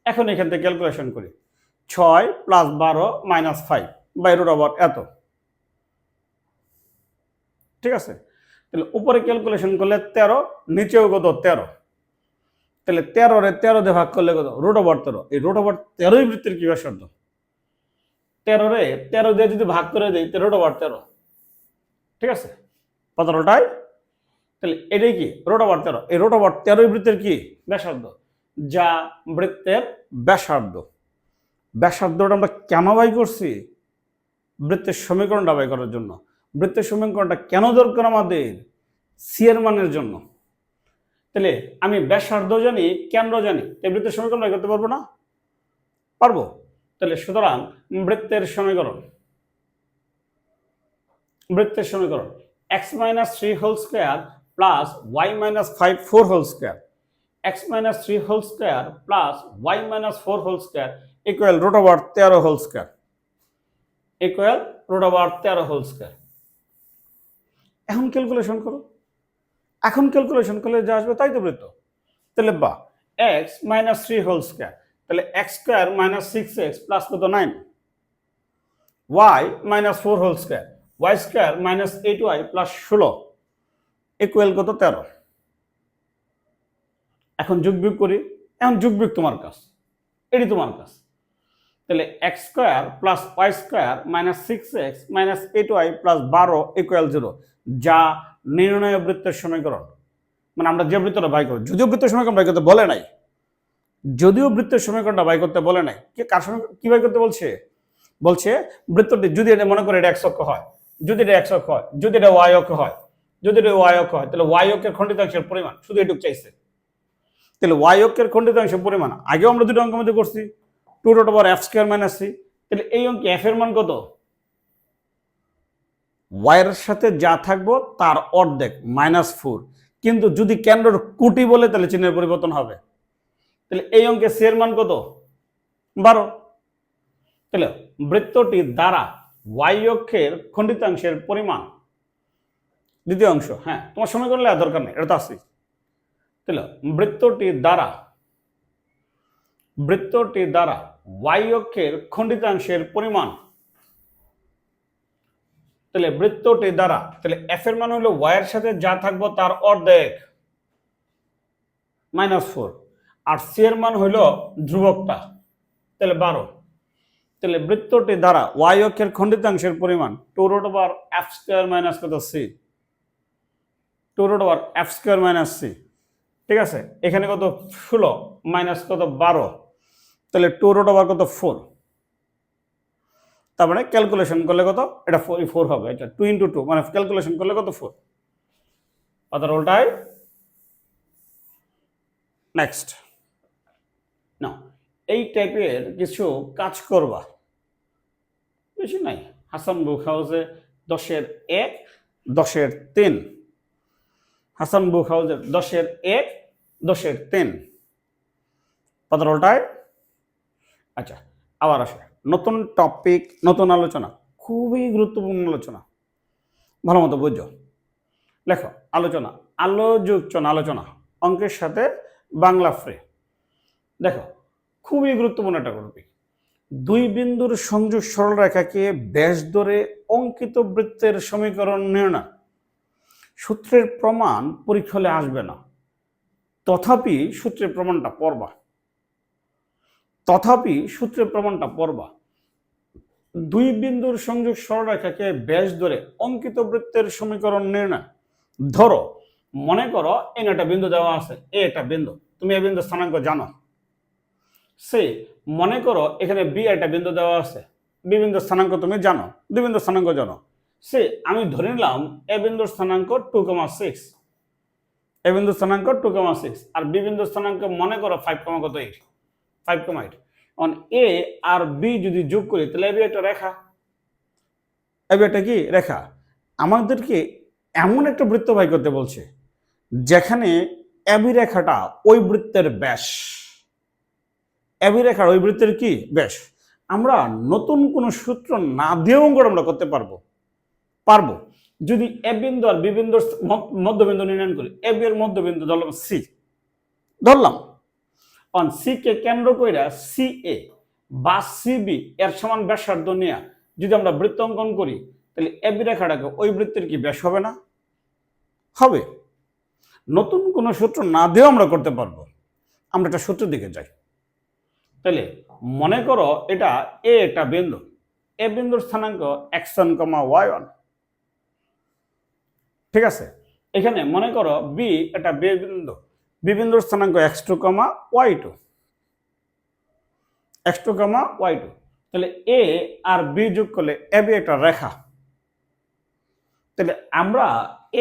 এখন এখান থেকে ক্যালকুলেশন করি। 6 plus 12 minus 5 by root over এত, ঠিক আছে। তাহলে উপরে ক্যালকুলেশন করলে 13, নিচেও কত 13। তাহলে 13 রে 13 দিয়ে ভাগ করলে কত রুট ওভার 13। এই রুট ওভার 13ই বৃত্তের কি ব্যাসার্ধ। 13 রে 13 দিয়ে যদি ভাগ করে দেই রুট ওভার 13, ঠিক আছে 15টাই। তাহলে এটাই কি রুট ওভার 13। এই রুট ওভার 13ই বৃত্তের কি ব্যাসার্ধ, যা বৃত্তের ব্যাসার্ধ। ব্যাসার্ধটা আমরা কেন বাই করছি, বৃত্তের সমীকরণটা বাই করার জন্য। বৃত্তের সমীকরণটা কেন দরকার আমাদের, সি এর মানের জন্য। তাহলে আমি ব্যাসার্ধ জানি, কেন্দ্র জানি, এই বৃত্তের সমীকরণ বাই করতে পারবো না, পারবো। তাহলে সুতরাং বৃত্তের সমীকরণ, বৃত্তের সমীকরণ x minus 3 whole square plus y minus 5 4 whole square, x minus 3 whole square plus y minus 4 whole square equal root over 13 whole square, equal root over 13 whole square. এখন ক্যালকুলেশন করো, এখন ক্যালকুলেশন করলে যা আসবে তাই তো বৃত্ত। তাহলে বা x মাইনাস 3 হোল স্কয়ার, তাহলে x square minus 6x plus কত 9, y minus 4 whole square, y square minus 8y plus 16 equal কত 13। এখন যোগ বিয়োগ করি, এখন যোগ বিয়োগ তোমার কাজ, এটি তোমার কাজ। তাহলে x square plus y square minus 6x minus 8y plus 12 equal 0, যা নির্ণয় বৃত্তের সমীকরণ। মানে আমরা যে বৃত্তটা বাই করি, যদিও বৃত্তের সমীকরণ বাই করতে বলে নাই, যদিও বৃত্তের সমীকরণটা বাই করতে বলে নাই, কার সমীকরণ কি বাই করতে বলছে, বলছে বৃত্তটি যদি এটা মনে করে এটা x অক্ষ হয়, যদি এটা x অক্ষ হয়, যদি এটা y অক্ষ হয়, যদি এটা y অক্ষ হয়, তাহলে y অক্ষের খণ্ডিতাংশের পরিমাণ, শুধু এটুকু চাইছে। তাহলে y অক্ষের খণ্ডিতাংশের পরিমাণ আগেও আমরা দুটো অঙ্কের মধ্যে করছি, 2 root over f square minus c। তাহলে এই অঙ্কে f এর মান কত, y এর সাথে যা থাকবো তার অর্ধেক -4। কিন্তু যদি কেন্দ্রের কোটি বলে তাহলে চিহ্নের পরিবর্তন হবে। তাহলে এই অঙ্কে c এর মান কত 12। তাহলে বৃত্তটি দ্বারা y অক্ষের খণ্ডিতাংশের পরিমাণ, দ্বিতীয় অংশ, হ্যাঁ তোমার সমীকরণ লেখার দরকার নেই, এটা তো আছে। তাহলে বৃত্তটি দ্বারা y অক্ষের খণ্ডিতাংশের পরিমাণ, তাহলে বৃত্তটি দ্বারা, তাহলে f এর মান হলো y এর সাথে যা থাকবো তার অর্ধেক -4, আর c এর মান হলো ধ্রুবকটা, তাহলে 12। তাহলে বৃত্তটি দ্বারা y অক্ষের খণ্ডিতাংশের পরিমাণ 2 root over f square minus কত c, 2 root over f square minus c, ঠিক আছে। এখানে কত 16 মাইনাস কত 12, তাহলে 2 রুট ওভার কত 4। তার মানে ক্যালকুলেশন করলে কত, এটা 4 হবে, এটা 2 ইন্টু 2, মানে ক্যালকুলেশন করলে কত 4। অর্থাৎ উল্টাই। নেক্সট না, এই টাইপের কিছু কাজ করবা, বেশি নাই। হাসান বুক হাউসে 10-এর 1 10-এর 3, হাসান বুক হাউসে 10-এর 1 10-এর 3, অর্থাৎ উল্টাই। আচ্ছা আবার আসে নতুন টপিক, নতুন আলোচনা, খুবই গুরুত্বপূর্ণ আলোচনা, ভালো মতো বুঝো। লেখো আলোচনা, আলোচনা অঙ্কের সাথে বাংলা ফ্রি। দেখো খুবই গুরুত্বপূর্ণ একটা টপিক। দুই বিন্দুর সংযোগ সরলরেখাকে ব্যাস ধরে অঙ্কিত বৃত্তের সমীকরণ নির্ণয়। সূত্রের প্রমাণ পরীক্ষা হলে আসবে না, তথাপি সূত্রের প্রমাণটা পড়বা। দুই বিন্দুর সংযোগ সরলরেখাকে ব্যাস ধরে অঙ্কিত বৃত্তের সমীকরণ নির্ণয়। ধরো মনে করো এখানে একটা বিন্দু দেওয়া আছে, এ একটা বিন্দু, তুমি এই বিন্দু স্থানাঙ্ক জানো। সে মনে করো এখানে বি একটা বিন্দু দেওয়া আছে, বি বিন্দুর স্থানাঙ্ক তুমি জানো, দুই বিন্দুর স্থানাঙ্ক জানো। সে আমি ধরে নিলাম এ বিন্দুর স্থানাঙ্ক 2,6, এ বিন্দুর স্থানাঙ্ক 2,6, আর বি বিন্দুর স্থানাঙ্ক মনে করো 5,8। অন এ আর বি যদি যোগ করি তাহলে এবি একটা রেখা, এবি একটা কি রেখা। আমাদেরকে এমন একটা বৃত্ত বাই করতে বলছে যেখানে এবি রেখাটা ওই বৃত্তের ব্যাস, এবি রেখার ওই বৃত্তের কি ব্যাস। আমরা নতুন কোনো সূত্র না দিয়েও অঙ্কটা আমরা করতে পারবো যদি এ বিন্দু আর বি বিন্দুর মধ্যবিন্দু নির্ণয় করি। এ বি এর মধ্যবিন্দু ধরলাম সি, ধরলাম অন সি কে কেন্দ্র কইরা সি এ বা সিবি এর সমান ব্যাসার্ধ নিয়ে যদি আমরা বৃত্ত অঙ্কন করি তাহলে এবি রেখাটাকে ওই বৃত্তের কি ব্যাস হবে না? হবে। নতুন কোনো সূত্র না দিয়েও আমরা করতে পারবো। আমরা একটা সূত্রের দিকে যাই। তাহলে মনে করো এটা এ একটা বিন্দু, এ বিন্দুর স্থানাঙ্ক x1, y1, ঠিক আছে। এখানে মনে করো বি এটা বি বিন্দু, বি বিন্দুর স্থানাঙ্ক x2, y2, x2, y2। তাহলে এ আর বি যোগ করলে এ বি একটা রেখা। তাহলে আমরা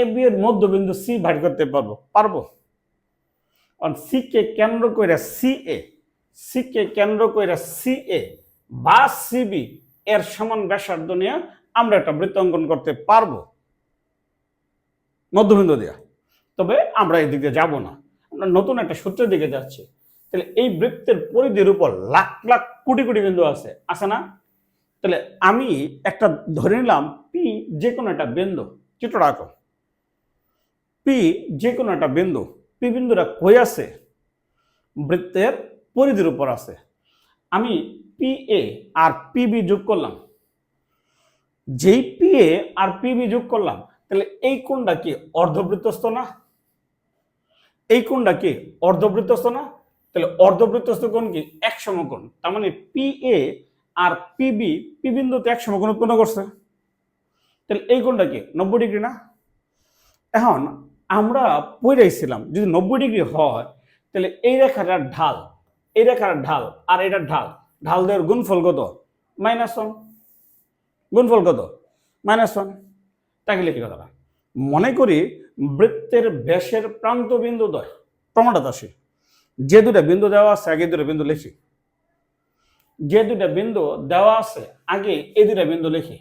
এ বি এর মধ্যবিন্দু সি ভাগ করতে পারবো। সি কে কেন্দ্র করে সি এ, সি কে কেন্দ্র করে সি এ বা সিবি এর সমান ব্যাসার্ধ নিয়ে আমরা একটা বৃত্ত অঙ্কন করতে পারবো মধ্যবিন্দু দিয়া। তবে আমরা এই দিকে যাব না, আমরা নতুন একটা সূত্রের দিকে যাচ্ছি। তাহলে এই বৃত্তের পরিধির উপর লাখ লাখ কোটি কোটি বিন্দু আছে না? তাহলে আমি একটা ধরে নিলাম পি যে কোনো একটা বিন্দু, চিত্রটা আঁকো। পি যে কোনো একটা বিন্দু, পি বিন্দুটা কই আছে? বৃত্তের পরিধির উপর আছে। আমি পি এ আর পিবি যোগ করলাম, যেই পি এ আর পিবি যোগ করলাম তাহলে এই কোণটা কি অর্ধবৃত্তস্থ না? এই কোণটা কি অর্ধবৃত্তস্থ না? তাহলে অর্ধবৃত্তস্থ কোণ কি এক সমকোণ। তার মানে পি এ আর পিবি, পি বিন্দুতে এক সমকোণ উৎপন্ন করছে। তাহলে এই কোণটা কি 90 ডিগ্রি না? এখন আমরা পড়াইছিলাম যদি 90 ডিগ্রি হয় তাহলে এই রেখাটার ঢাল, এই রেখার ঢাল আর এটার ঢাল, ঢাল দেওয়ার গুণফল কত? -1। গুণফল কত? -1। তাকে লিখি কথাটা। মনে করি বৃত্তের ব্যাসের প্রান্ত বিন্দু দ্বয়, প্রমাণটা আসে। যে দুটা বিন্দু দেওয়া আছে আগে দুটা বিন্দু লিখি, যে দুটা বিন্দু দেওয়া আছে আগে এই দুটা বিন্দু লিখি।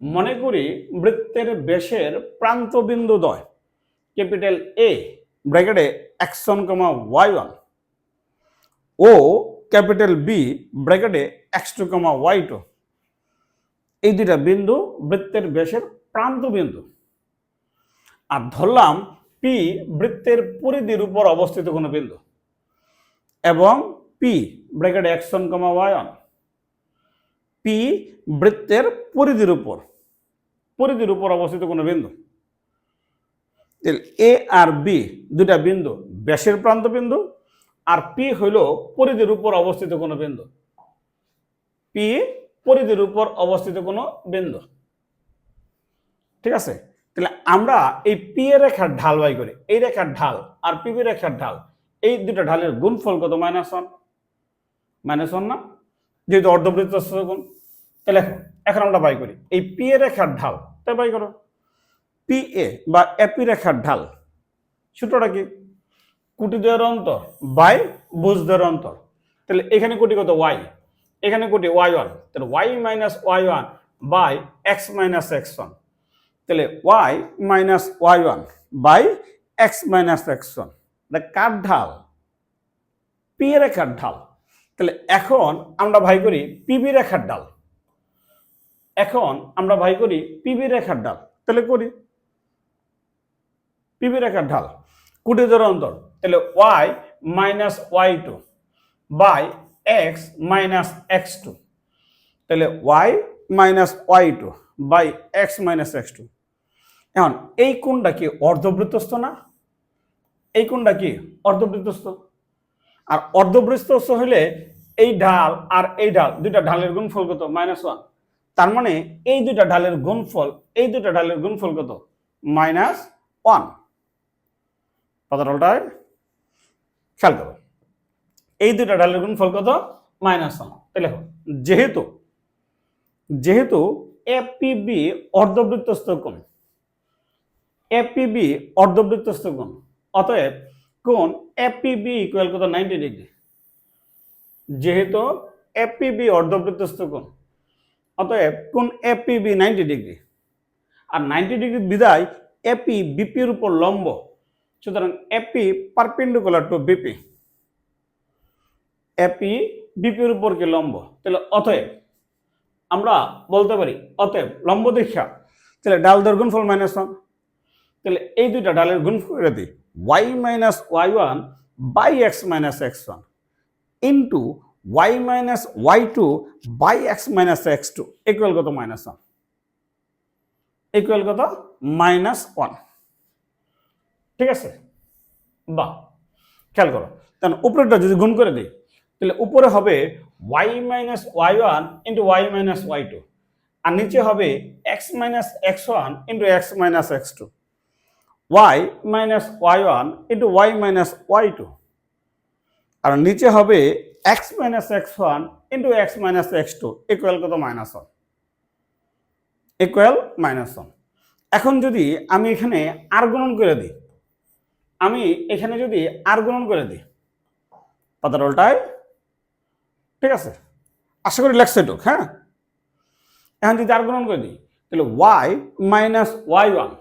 মনে করি বৃত্তের ব্যাসের প্রান্ত বিন্দু দ্বয় ক্যাপিটাল এ ব্র্যাকেটে x1, y1 ও ক্যাপিটাল বি ব্র্যাকেটে x2, y2, এই দুটা বিন্দু বৃত্তের ব্যাসের প্রান্ত বিন্দু। আর ধরলাম পি বৃত্তের পরিধির উপর অবস্থিত কোনো বিন্দু এবং পি ব্র্যাকেটে x1, y1 পি বৃত্তের পরিধির উপর অবস্থিত কোনো বিন্দু। এ আর বি দুটা বিন্দু ব্যাসের প্রান্ত বিন্দু আর পি হইল পরিধির উপর অবস্থিত কোনো বিন্দু। পি পরিধির উপর অবস্থিত কোনো বিন্দু, ঠিক আছে। তাহলে আমরা এই পি এর রেখার ঢাল বাই করি, এই রেখার ঢাল আর পিবি রেখার ঢাল, এই দুটো ঢালের গুণফল কত? -1। -1 না? যেহেতু অর্ধবৃত্তস্থ কোণ। তাহলে এখন আমরা বাই করি এই পি এর রেখার ঢাল, তাই বাই করো। পি এ বা এপি রেখার ঢাল সূত্রটা কি? কোটি দ্বয়ের অন্তর বাই ভুজ দ্বয়ের অন্তর। তাহলে এখানে কোটি কত? ওয়াই, এখানে কোটি y1, তাহলে y - y1 by x - x1। তাহলে y - y1 by x - x1। এটা কার ঢাল? পি রেখার ঢাল। তাহলে এখন আমরা ভাই করি পিবি রেখার ঢাল। এখন আমরা ভাই করি পিবি রেখার ঢাল। তাহলে করি পিবি রেখার ঢাল কোটি দ্বয়ের অন্তর। তাহলে y - y2 by x - x2। তাহলে y - y2 by x - x2। এখন এই কোণটা কি অর্ধবৃত্তস্থ না? এই কোণটা কি অর্ধবৃত্তস্থ। আর অর্ধবৃত্তস্থ হলে এই ঢাল আর এই ঢাল দুইটা ঢালের গুণফল কত? -1। তার মানে এই দুইটা ঢালের গুণফল, এই দুইটা ঢালের গুণফল কত? -1। কথাটা খেয়াল করো, এই দুইটা ঢালের গুণফল কত? -1। তাহলে যেহেতু এপিবি অর্ধবৃত্তস্থ কোণ, এপিবি অর্ধবৃত্তস্থ কোণ, অতএব কোণ এপিবি ইকুয়াল কত? 90 ডিগ্রি। যেহেতু এপিবি অর্ধবৃত্তস্থ কোণ, অতএব কোণ এপিবি 90 ডিগ্রি, আর 90 ডিগ্রি বিদায় এপি বিপির উপর লম্ব, সুতরাং এপি পারপেন্ডিকুলার টু বিপি, এপি বিপির উপর কি লম্ব, তাহলে অতএব আমরা বলতে পারি অতএব লম্ব দীক্ষা, তাহলে ডাল দর গুণফল -1, তাহলে এই দুইটা ডালের গুণফল করে দিই y minus y1 by x minus x1 into y minus y2 by x minus x2 equal কত -1, ইকুয়াল কত -1। ঠিক আছে, বাহ, খেয়াল করো, তাহলে উপরেরটা যদি গুণ করে দিই তাহলে উপরে হবে y minus y1 into y minus y2, আর নিচে হবে x minus x1 into x minus x2, y minus y1 into y minus y2, আর নিচে হবে x minus x1 into x minus x2 equal কত -1, ইকুয়াল -1। এখন যদি আমি এখানে আর গুণন করে দিই, আমি এখানে যদি আর গুণন করে দিই পাতার উল্টায়, ঠিক আছে, আশা করি লেখছে এটুক। হ্যাঁ, এখন যদি আর গুণন করে দিই তাহলে y minus y1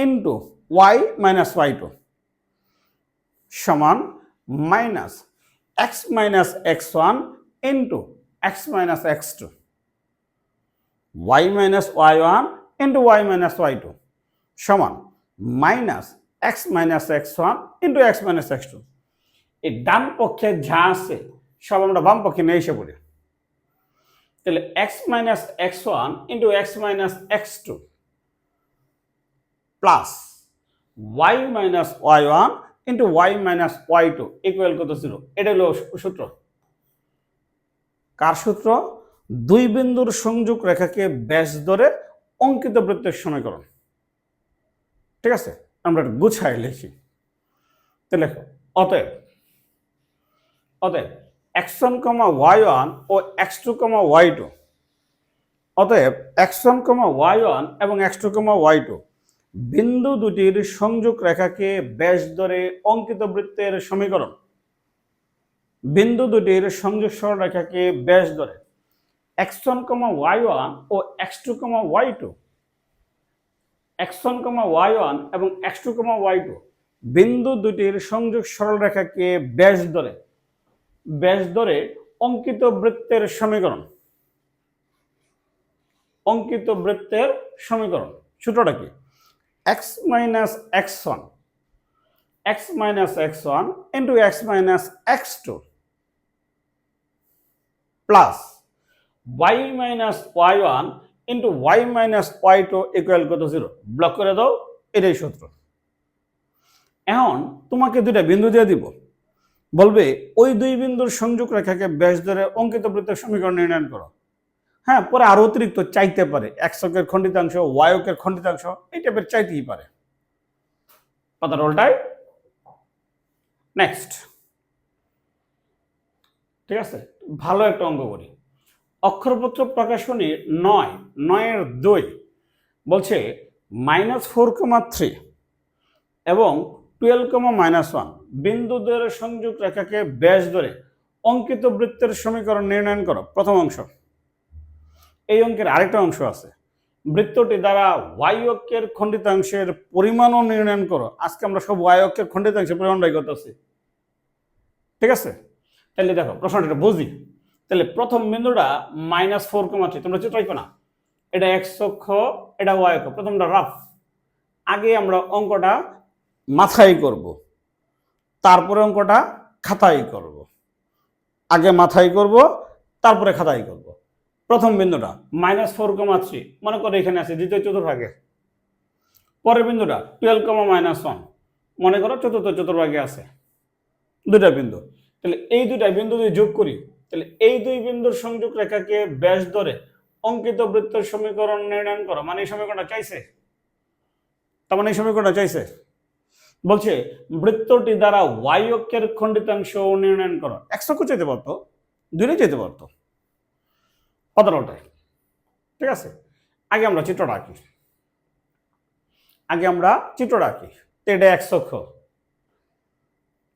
into y minus y2 সমান minus x minus x1 into x minus x2, y minus y1 into y minus y2 সমান minus x minus x1 into x minus x2। এই ডান পক্ষে যা আছে সব আমরা বাম পক্ষে নিয়ে এসে পড়ি, তাহলে x minus x1 into x minus x2 plus y minus y1 into y minus y2 equal কত 0। এটা হলো সূত্র। কার সূত্র? দুই বিন্দুর সংযোগ রেখাকে ব্যাস ধরে অঙ্কিত বৃত্তের সমীকরণ। ঠিক আছে, আমরা গুছাই লিখি। তো লেখো অতএব x1, y1 ও x2, y2, অতএব x1, y1 এবং x2, y2 বিন্দু দুটির সংযোগ রেখাকে ব্যাস ধরে অঙ্কিত বৃত্তের সমীকরণ। বিন্দু দুটির সংযোগ সরলরেখাকে ব্যাস ধরে x1, y1 ও x2, y2, x1, y1 এবং x2, y2 বিন্দু দুটির সংযোগ সরলরেখাকে ব্যাস ধরে অঙ্কিত বৃত্তের সমীকরণ। অঙ্কিত বৃত্তের সমীকরণ সূত্রটা কি? x minus x1 into x minus x2 plus y minus y1 into y minus y2 equal কত 0। ব্লক করে দাও, এটাই সূত্র। এখন তোমাকে দুইটা বিন্দু দিয়ে দিব, বলবে ওই দুই বিন্দুর সংযোগ রেখাকে ব্যাস ধরে অঙ্কিত বৃত্তের সমীকরণ নির্ণয় করো। হ্যাঁ, পরে আরো অতিরিক্ত চাইতে পারে, x অক্ষের খণ্ডিতাংশ, y অক্ষের খণ্ডিতাংশ, এই টাইপের চাইতেই পারে। পাতার উল্টায় নেক্সট। ঠিক আছে, ভালো একটা অঙ্ক করি। অক্ষরপত্র প্রকাশনী 9-2 বলছে -4,3 এবং 12,-1 বিন্দুদের সংযোগ রেখাকে ব্যাস ধরে অঙ্কিত বৃত্তের সমীকরণ নির্ণয় করো। প্রথম অংশ। এই অঙ্কের আরেকটা অংশ আছে, বৃত্তটি দ্বারা y অক্ষের খণ্ডিতাংশের পরিমাণও নির্ণয় করো। আজকে আমরা সব y অক্ষের খণ্ডিতাংশের পরিমাণ বাই করতেছি। ঠিক আছে, তাহলে দেখো প্রশ্নটা বুঝি। তাহলে প্রথম বিন্দুটা -4,3, তোমরা চিত্রাইকো না, এটা x অক্ষ, এটা y অক্ষ। প্রথমটা রাফ, আগে আমরা অঙ্কটা মাথায় করব, তারপরে অঙ্কটা খাতায় করব। আগে মাথায় করব, তারপরে খাতায় করব। প্রথম বিন্দুটা -4,3 মনে করো এখানে আছে দ্বিতীয় চতুর্ভাগে। পরের বিন্দুটা 12,-1 মনে করো চতুর্থ চতুর্ভাগে আছে। দুইটা বিন্দু, তাহলে এই দুইটা বিন্দু যদি যোগ করি তাহলে এই দুই বিন্দুর সংযোগ রেখাকে ব্যাস ধরে অঙ্কিত বৃত্তের সমীকরণ নির্ণয় করো। মানে এই সমীকরণটা চাইছে, তার মানে এই সমীকরণটা চাইছে, বলছে বৃত্তটি দ্বারা y অক্ষের খণ্ডিতাংশ নির্ণয় করো। x অক্ষ চাইতে পারতো, দুইটাই চাইতে পারতো। পাতানোটাই ঠিক আছে। আগে আমরা চিত্রটা আঁকি। এটা x অক্ষ,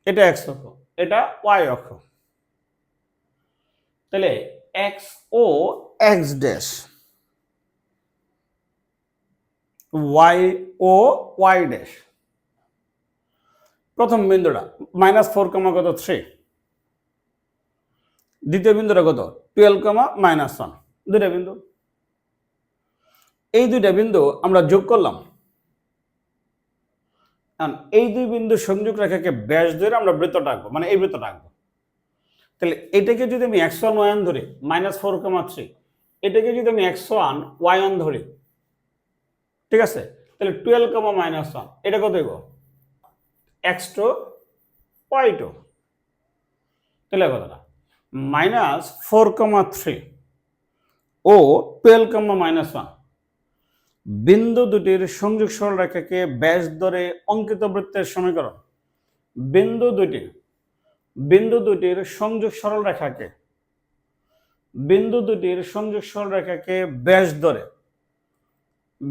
এটা এক্স অক্ষ, এটা ওয়াই অক্ষ। তাহলে এক্স ও এক্স ড্যাশ, ওয়াই ও ওয়াই ড্যাশ। প্রথম বিন্দুটা -4, কত 3, দ্বিতীয় বিন্দুটা কত 12, -1, দুইটা বিন্দু। এই দুইটা বিন্দু আমরা যোগ করলাম, এই দুই বিন্দু সংযোগ রেখাকে ব্যাস ধরে আমরা বৃত্তটা আঁকবো, মানে এই বৃত্তটা আঁকবো। তাহলে এটাকে যদি আমি x1 y1 ধরি -4, 3, এটাকে যদি আমি x1 y1 ধরি, ঠিক আছে, তাহলে 12, -1, এটা কত হইব x2 y2। তাহলে কতটা -4, 3 ও 12, -1 বিন্দু দুটির সংযোগ সরলরেখাকে ব্যাস ধরে অঙ্কিত বৃত্তের সমীকরণ। বিন্দু দুটির সংযোগ সরলরেখাকে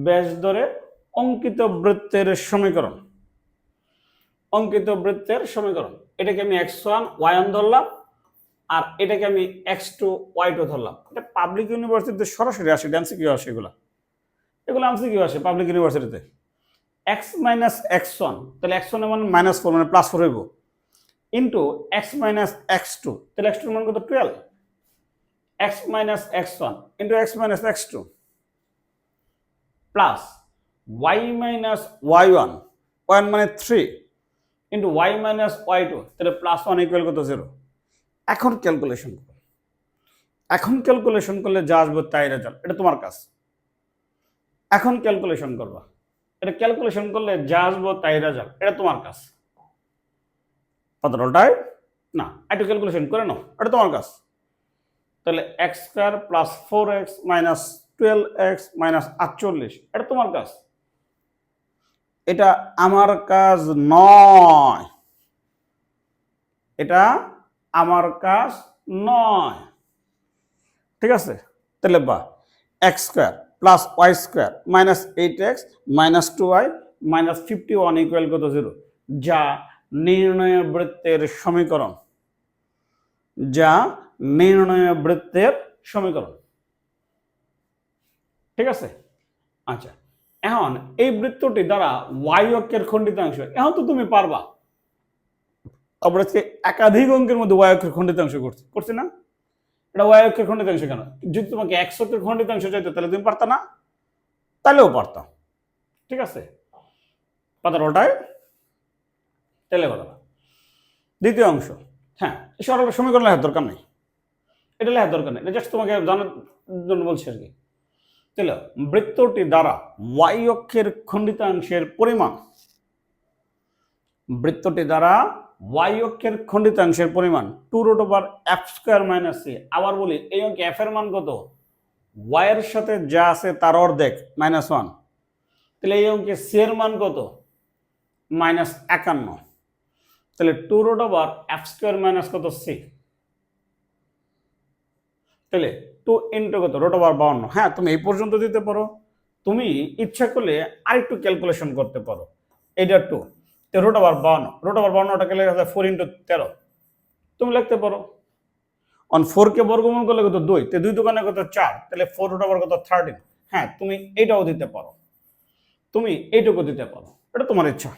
ব্যাস ধরে অঙ্কিত বৃত্তের সমীকরণ। এটাকে আমি x1 y1 ধরলাম, আর এটাকে আমি x2 y2 ধরলাম। এটা পাবলিক ইউনিভার্সিটিতে সরাসরি আসে, এমসিকিউ আসে, এগুলো এমসিকিউ আসে পাবলিক ইউনিভার্সিটিতে। x - x1, তাহলে x1 এর মান -4, মানে +4 হইব, ইন্টু x - x2, তাহলে x2 এর মান কত 12, x - x1 into x - x2 plus y - y1, y1 মানে 3 ইন্টু y - y2, তাহলে +1 ইকুয়াল কত 0। এখন ক্যালকুলেশন করলে যা আসবে তাই রেজাল্ট, এটা তোমার কাজ। এখন ক্যালকুলেশন করবা, এটা ক্যালকুলেশন করলে যা আসবে তাই রেজাল্ট, এটা তোমার কাজ। কতটাই না, একটু ক্যালকুলেশন করে নাও, এটা তোমার কাজ। তাহলে x² + 4x - 12x - 48, এটা তোমার কাজ, এটা আমার কাজ নয়, ঠিক আছে। তাহলে বা x² + y² - 8x - 2y - 51 equal কত 0, যা নির্ণয় বৃত্তের সমীকরণ। ঠিক আছে। আচ্ছা, এখন এই বৃত্তটি দ্বারা y অক্ষের খণ্ডিতাংশ, এখন তো তুমি পারবা। আমরা আজকে একাধিক অঙ্কের মধ্যে y অক্ষের খণ্ডিতাংশ করছি না? এটা y অক্ষের খণ্ডিতাংশ কেন? যদি তোমাকে x অক্ষের খণ্ডিতাংশ চাইতো তাহলে তুমি পারতা না? তাহলেও পারতাম, ঠিক আছে। পাতার ওটাই তাহলে বলো না। দ্বিতীয় অংশ, হ্যাঁ, সরল সমীকরণ লেখার দরকার নেই, এটা লেখার দরকার নেই, এটা জাস্ট তোমাকে জানার জন্য বলছি আর কি। তাহলে বৃত্তটি দ্বারা y অক্ষের খণ্ডিতাংশের পরিমাণ,2√f² - c। আবার বলি, এই অঙ্কে f এর মান কত? y এর সাথে যা আছে তার অর্ধেক -1। তাহলে এই অঙ্কে c এর মান কত? -51। তাহলে 2√f² - কত c, তাহলে 2 ইন্টু কত √52। হ্যাঁ, তুমি এই পর্যন্ত দিতে পারো, তুমি ইচ্ছা করলে আরেকটু ক্যালকুলেশন করতে পারো। এটা 2, √52টাকে লেখা যায় 4 × 13, তুমি লিখতে পারো। 4 কে বর্গমূল করলে কত 2, 2 দোকানে কত 4, তাহলে 4√, কত 13। হ্যাঁ, তুমি এটাও দিতে পারো, তুমি এইটুকু দিতে পারো, এটা তোমার ইচ্ছা,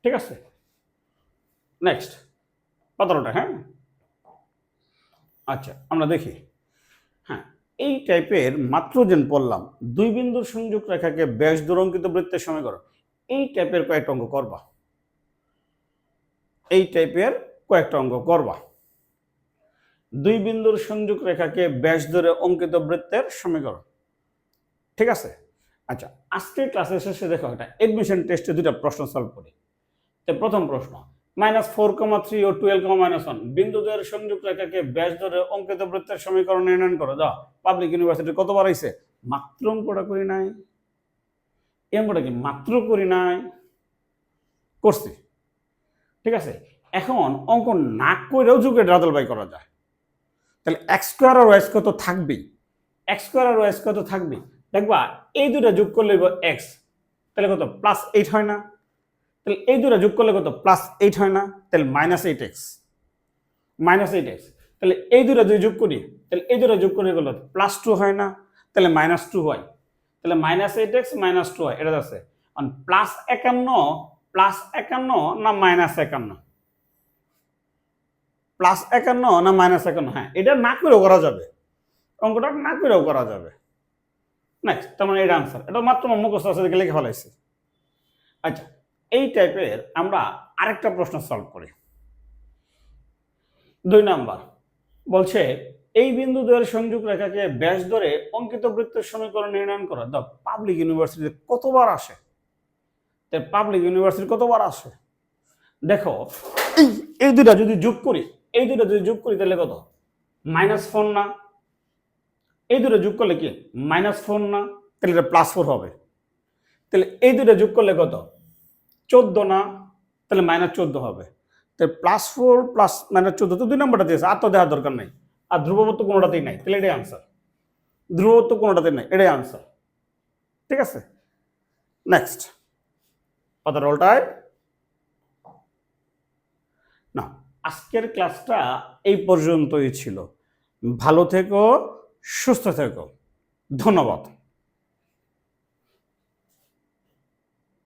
ঠিক আছে। নেক্সট 15টা। হ্যাঁ, আচ্ছা আমরা দেখি। হ্যাঁ, এই টাইপের মাত্র যেন পড়লাম, দুই বিন্দুর সংযোগ রেখাকে ব্যাস ধরে অঙ্কিত বৃত্তের সমীকরণ, এই টাইপের কয়েকটা অঙ্ক করবা। দুই বিন্দুর সংযোগ রেখাকে ব্যাস ধরে অঙ্কিত বৃত্তের সমীকরণ, ঠিক আছে। আচ্ছা, আজকের ক্লাসের শেষে দেখো একটা এডমিশন টেস্টে দুটা প্রশ্ন সলভ করি। তো প্রথম প্রশ্ন, -4, 3 ও 12, -1 বিন্দুদের সংযোগ রেখাকে ব্যাস ধরে অঙ্কিত বৃত্তের সমীকরণ নির্ণয় করো। দাও, পাবলিক ইউনিভার্সিটি কতবার আইছে? মাত্র অঙ্কটা করি নাই, এই অঙ্কটা কি মাত্র করি নাই, করছি, ঠিক আছে। এখন অঙ্ক না করেও যুগের রাজল বাই করা যায়। তাহলে x² আর y² কত থাকবেই, দেখবা এই দুটা যোগ করলে x, তাহলে কত +8 হয় না? তাহলে এই দুটো যোগ করলে কত +8 হয় না, তাহলে -8x, -8x। তাহলে এই দুটো যদি যোগ করি, তাহলে এই দুটো যোগ করে গেল +2 হয় না, তাহলে -2 হয়, তাহলে -8x -2 হয়, এটা আছে। আর +51 না -51, +51 না -51, হ্যাঁ এটা না করেও করা যাবে, অঙ্কটা না করেও করা যাবে। নেক্সট, তার মানে এটা আনসার, এটা মাত্র মুখস্থ আছে দেখে লিখে ফেলাইছি। আচ্ছা, এই টাইপের আমরা আরেকটা প্রশ্ন সলভ করি। 2 নাম্বার বলছে এই বিন্দুদ্বয়ের সংযোগ রেখাকে ব্যাস ধরে অঙ্কিত বৃত্তের সমীকরণ নির্ণয় করা। দাও পাবলিক ইউনিভার্সিটিতে কতবার আসে, পাবলিক ইউনিভার্সিটি কতবার আসে দেখো। এই দুটা যদি যোগ করি, এই দুটা যদি যোগ করি তাহলে কত -4 না, এই দুটো যোগ করলে কি -4 না, তাহলে এটা +4 হবে। তাহলে এই দুটো যোগ করলে কত 14 না, তাহলে -14 হবে। তাহলে +4 +14, তো 2 নম্বরটা দিয়েছে, আর তো দেওয়ার দরকার নাই। আর ধ্রুবত্ব কোনোটাতেই নাই, তাহলে এটাই আনসার। ধ্রুবত্ব কোনোটাতেই নাই, এটাই আনসার। ঠিক আছে, নেক্সট পাতার উল্টায় না। আজকের ক্লাসটা এই পর্যন্তই ছিল। ভালো থেকো, সুস্থ থেকো, ধন্যবাদ।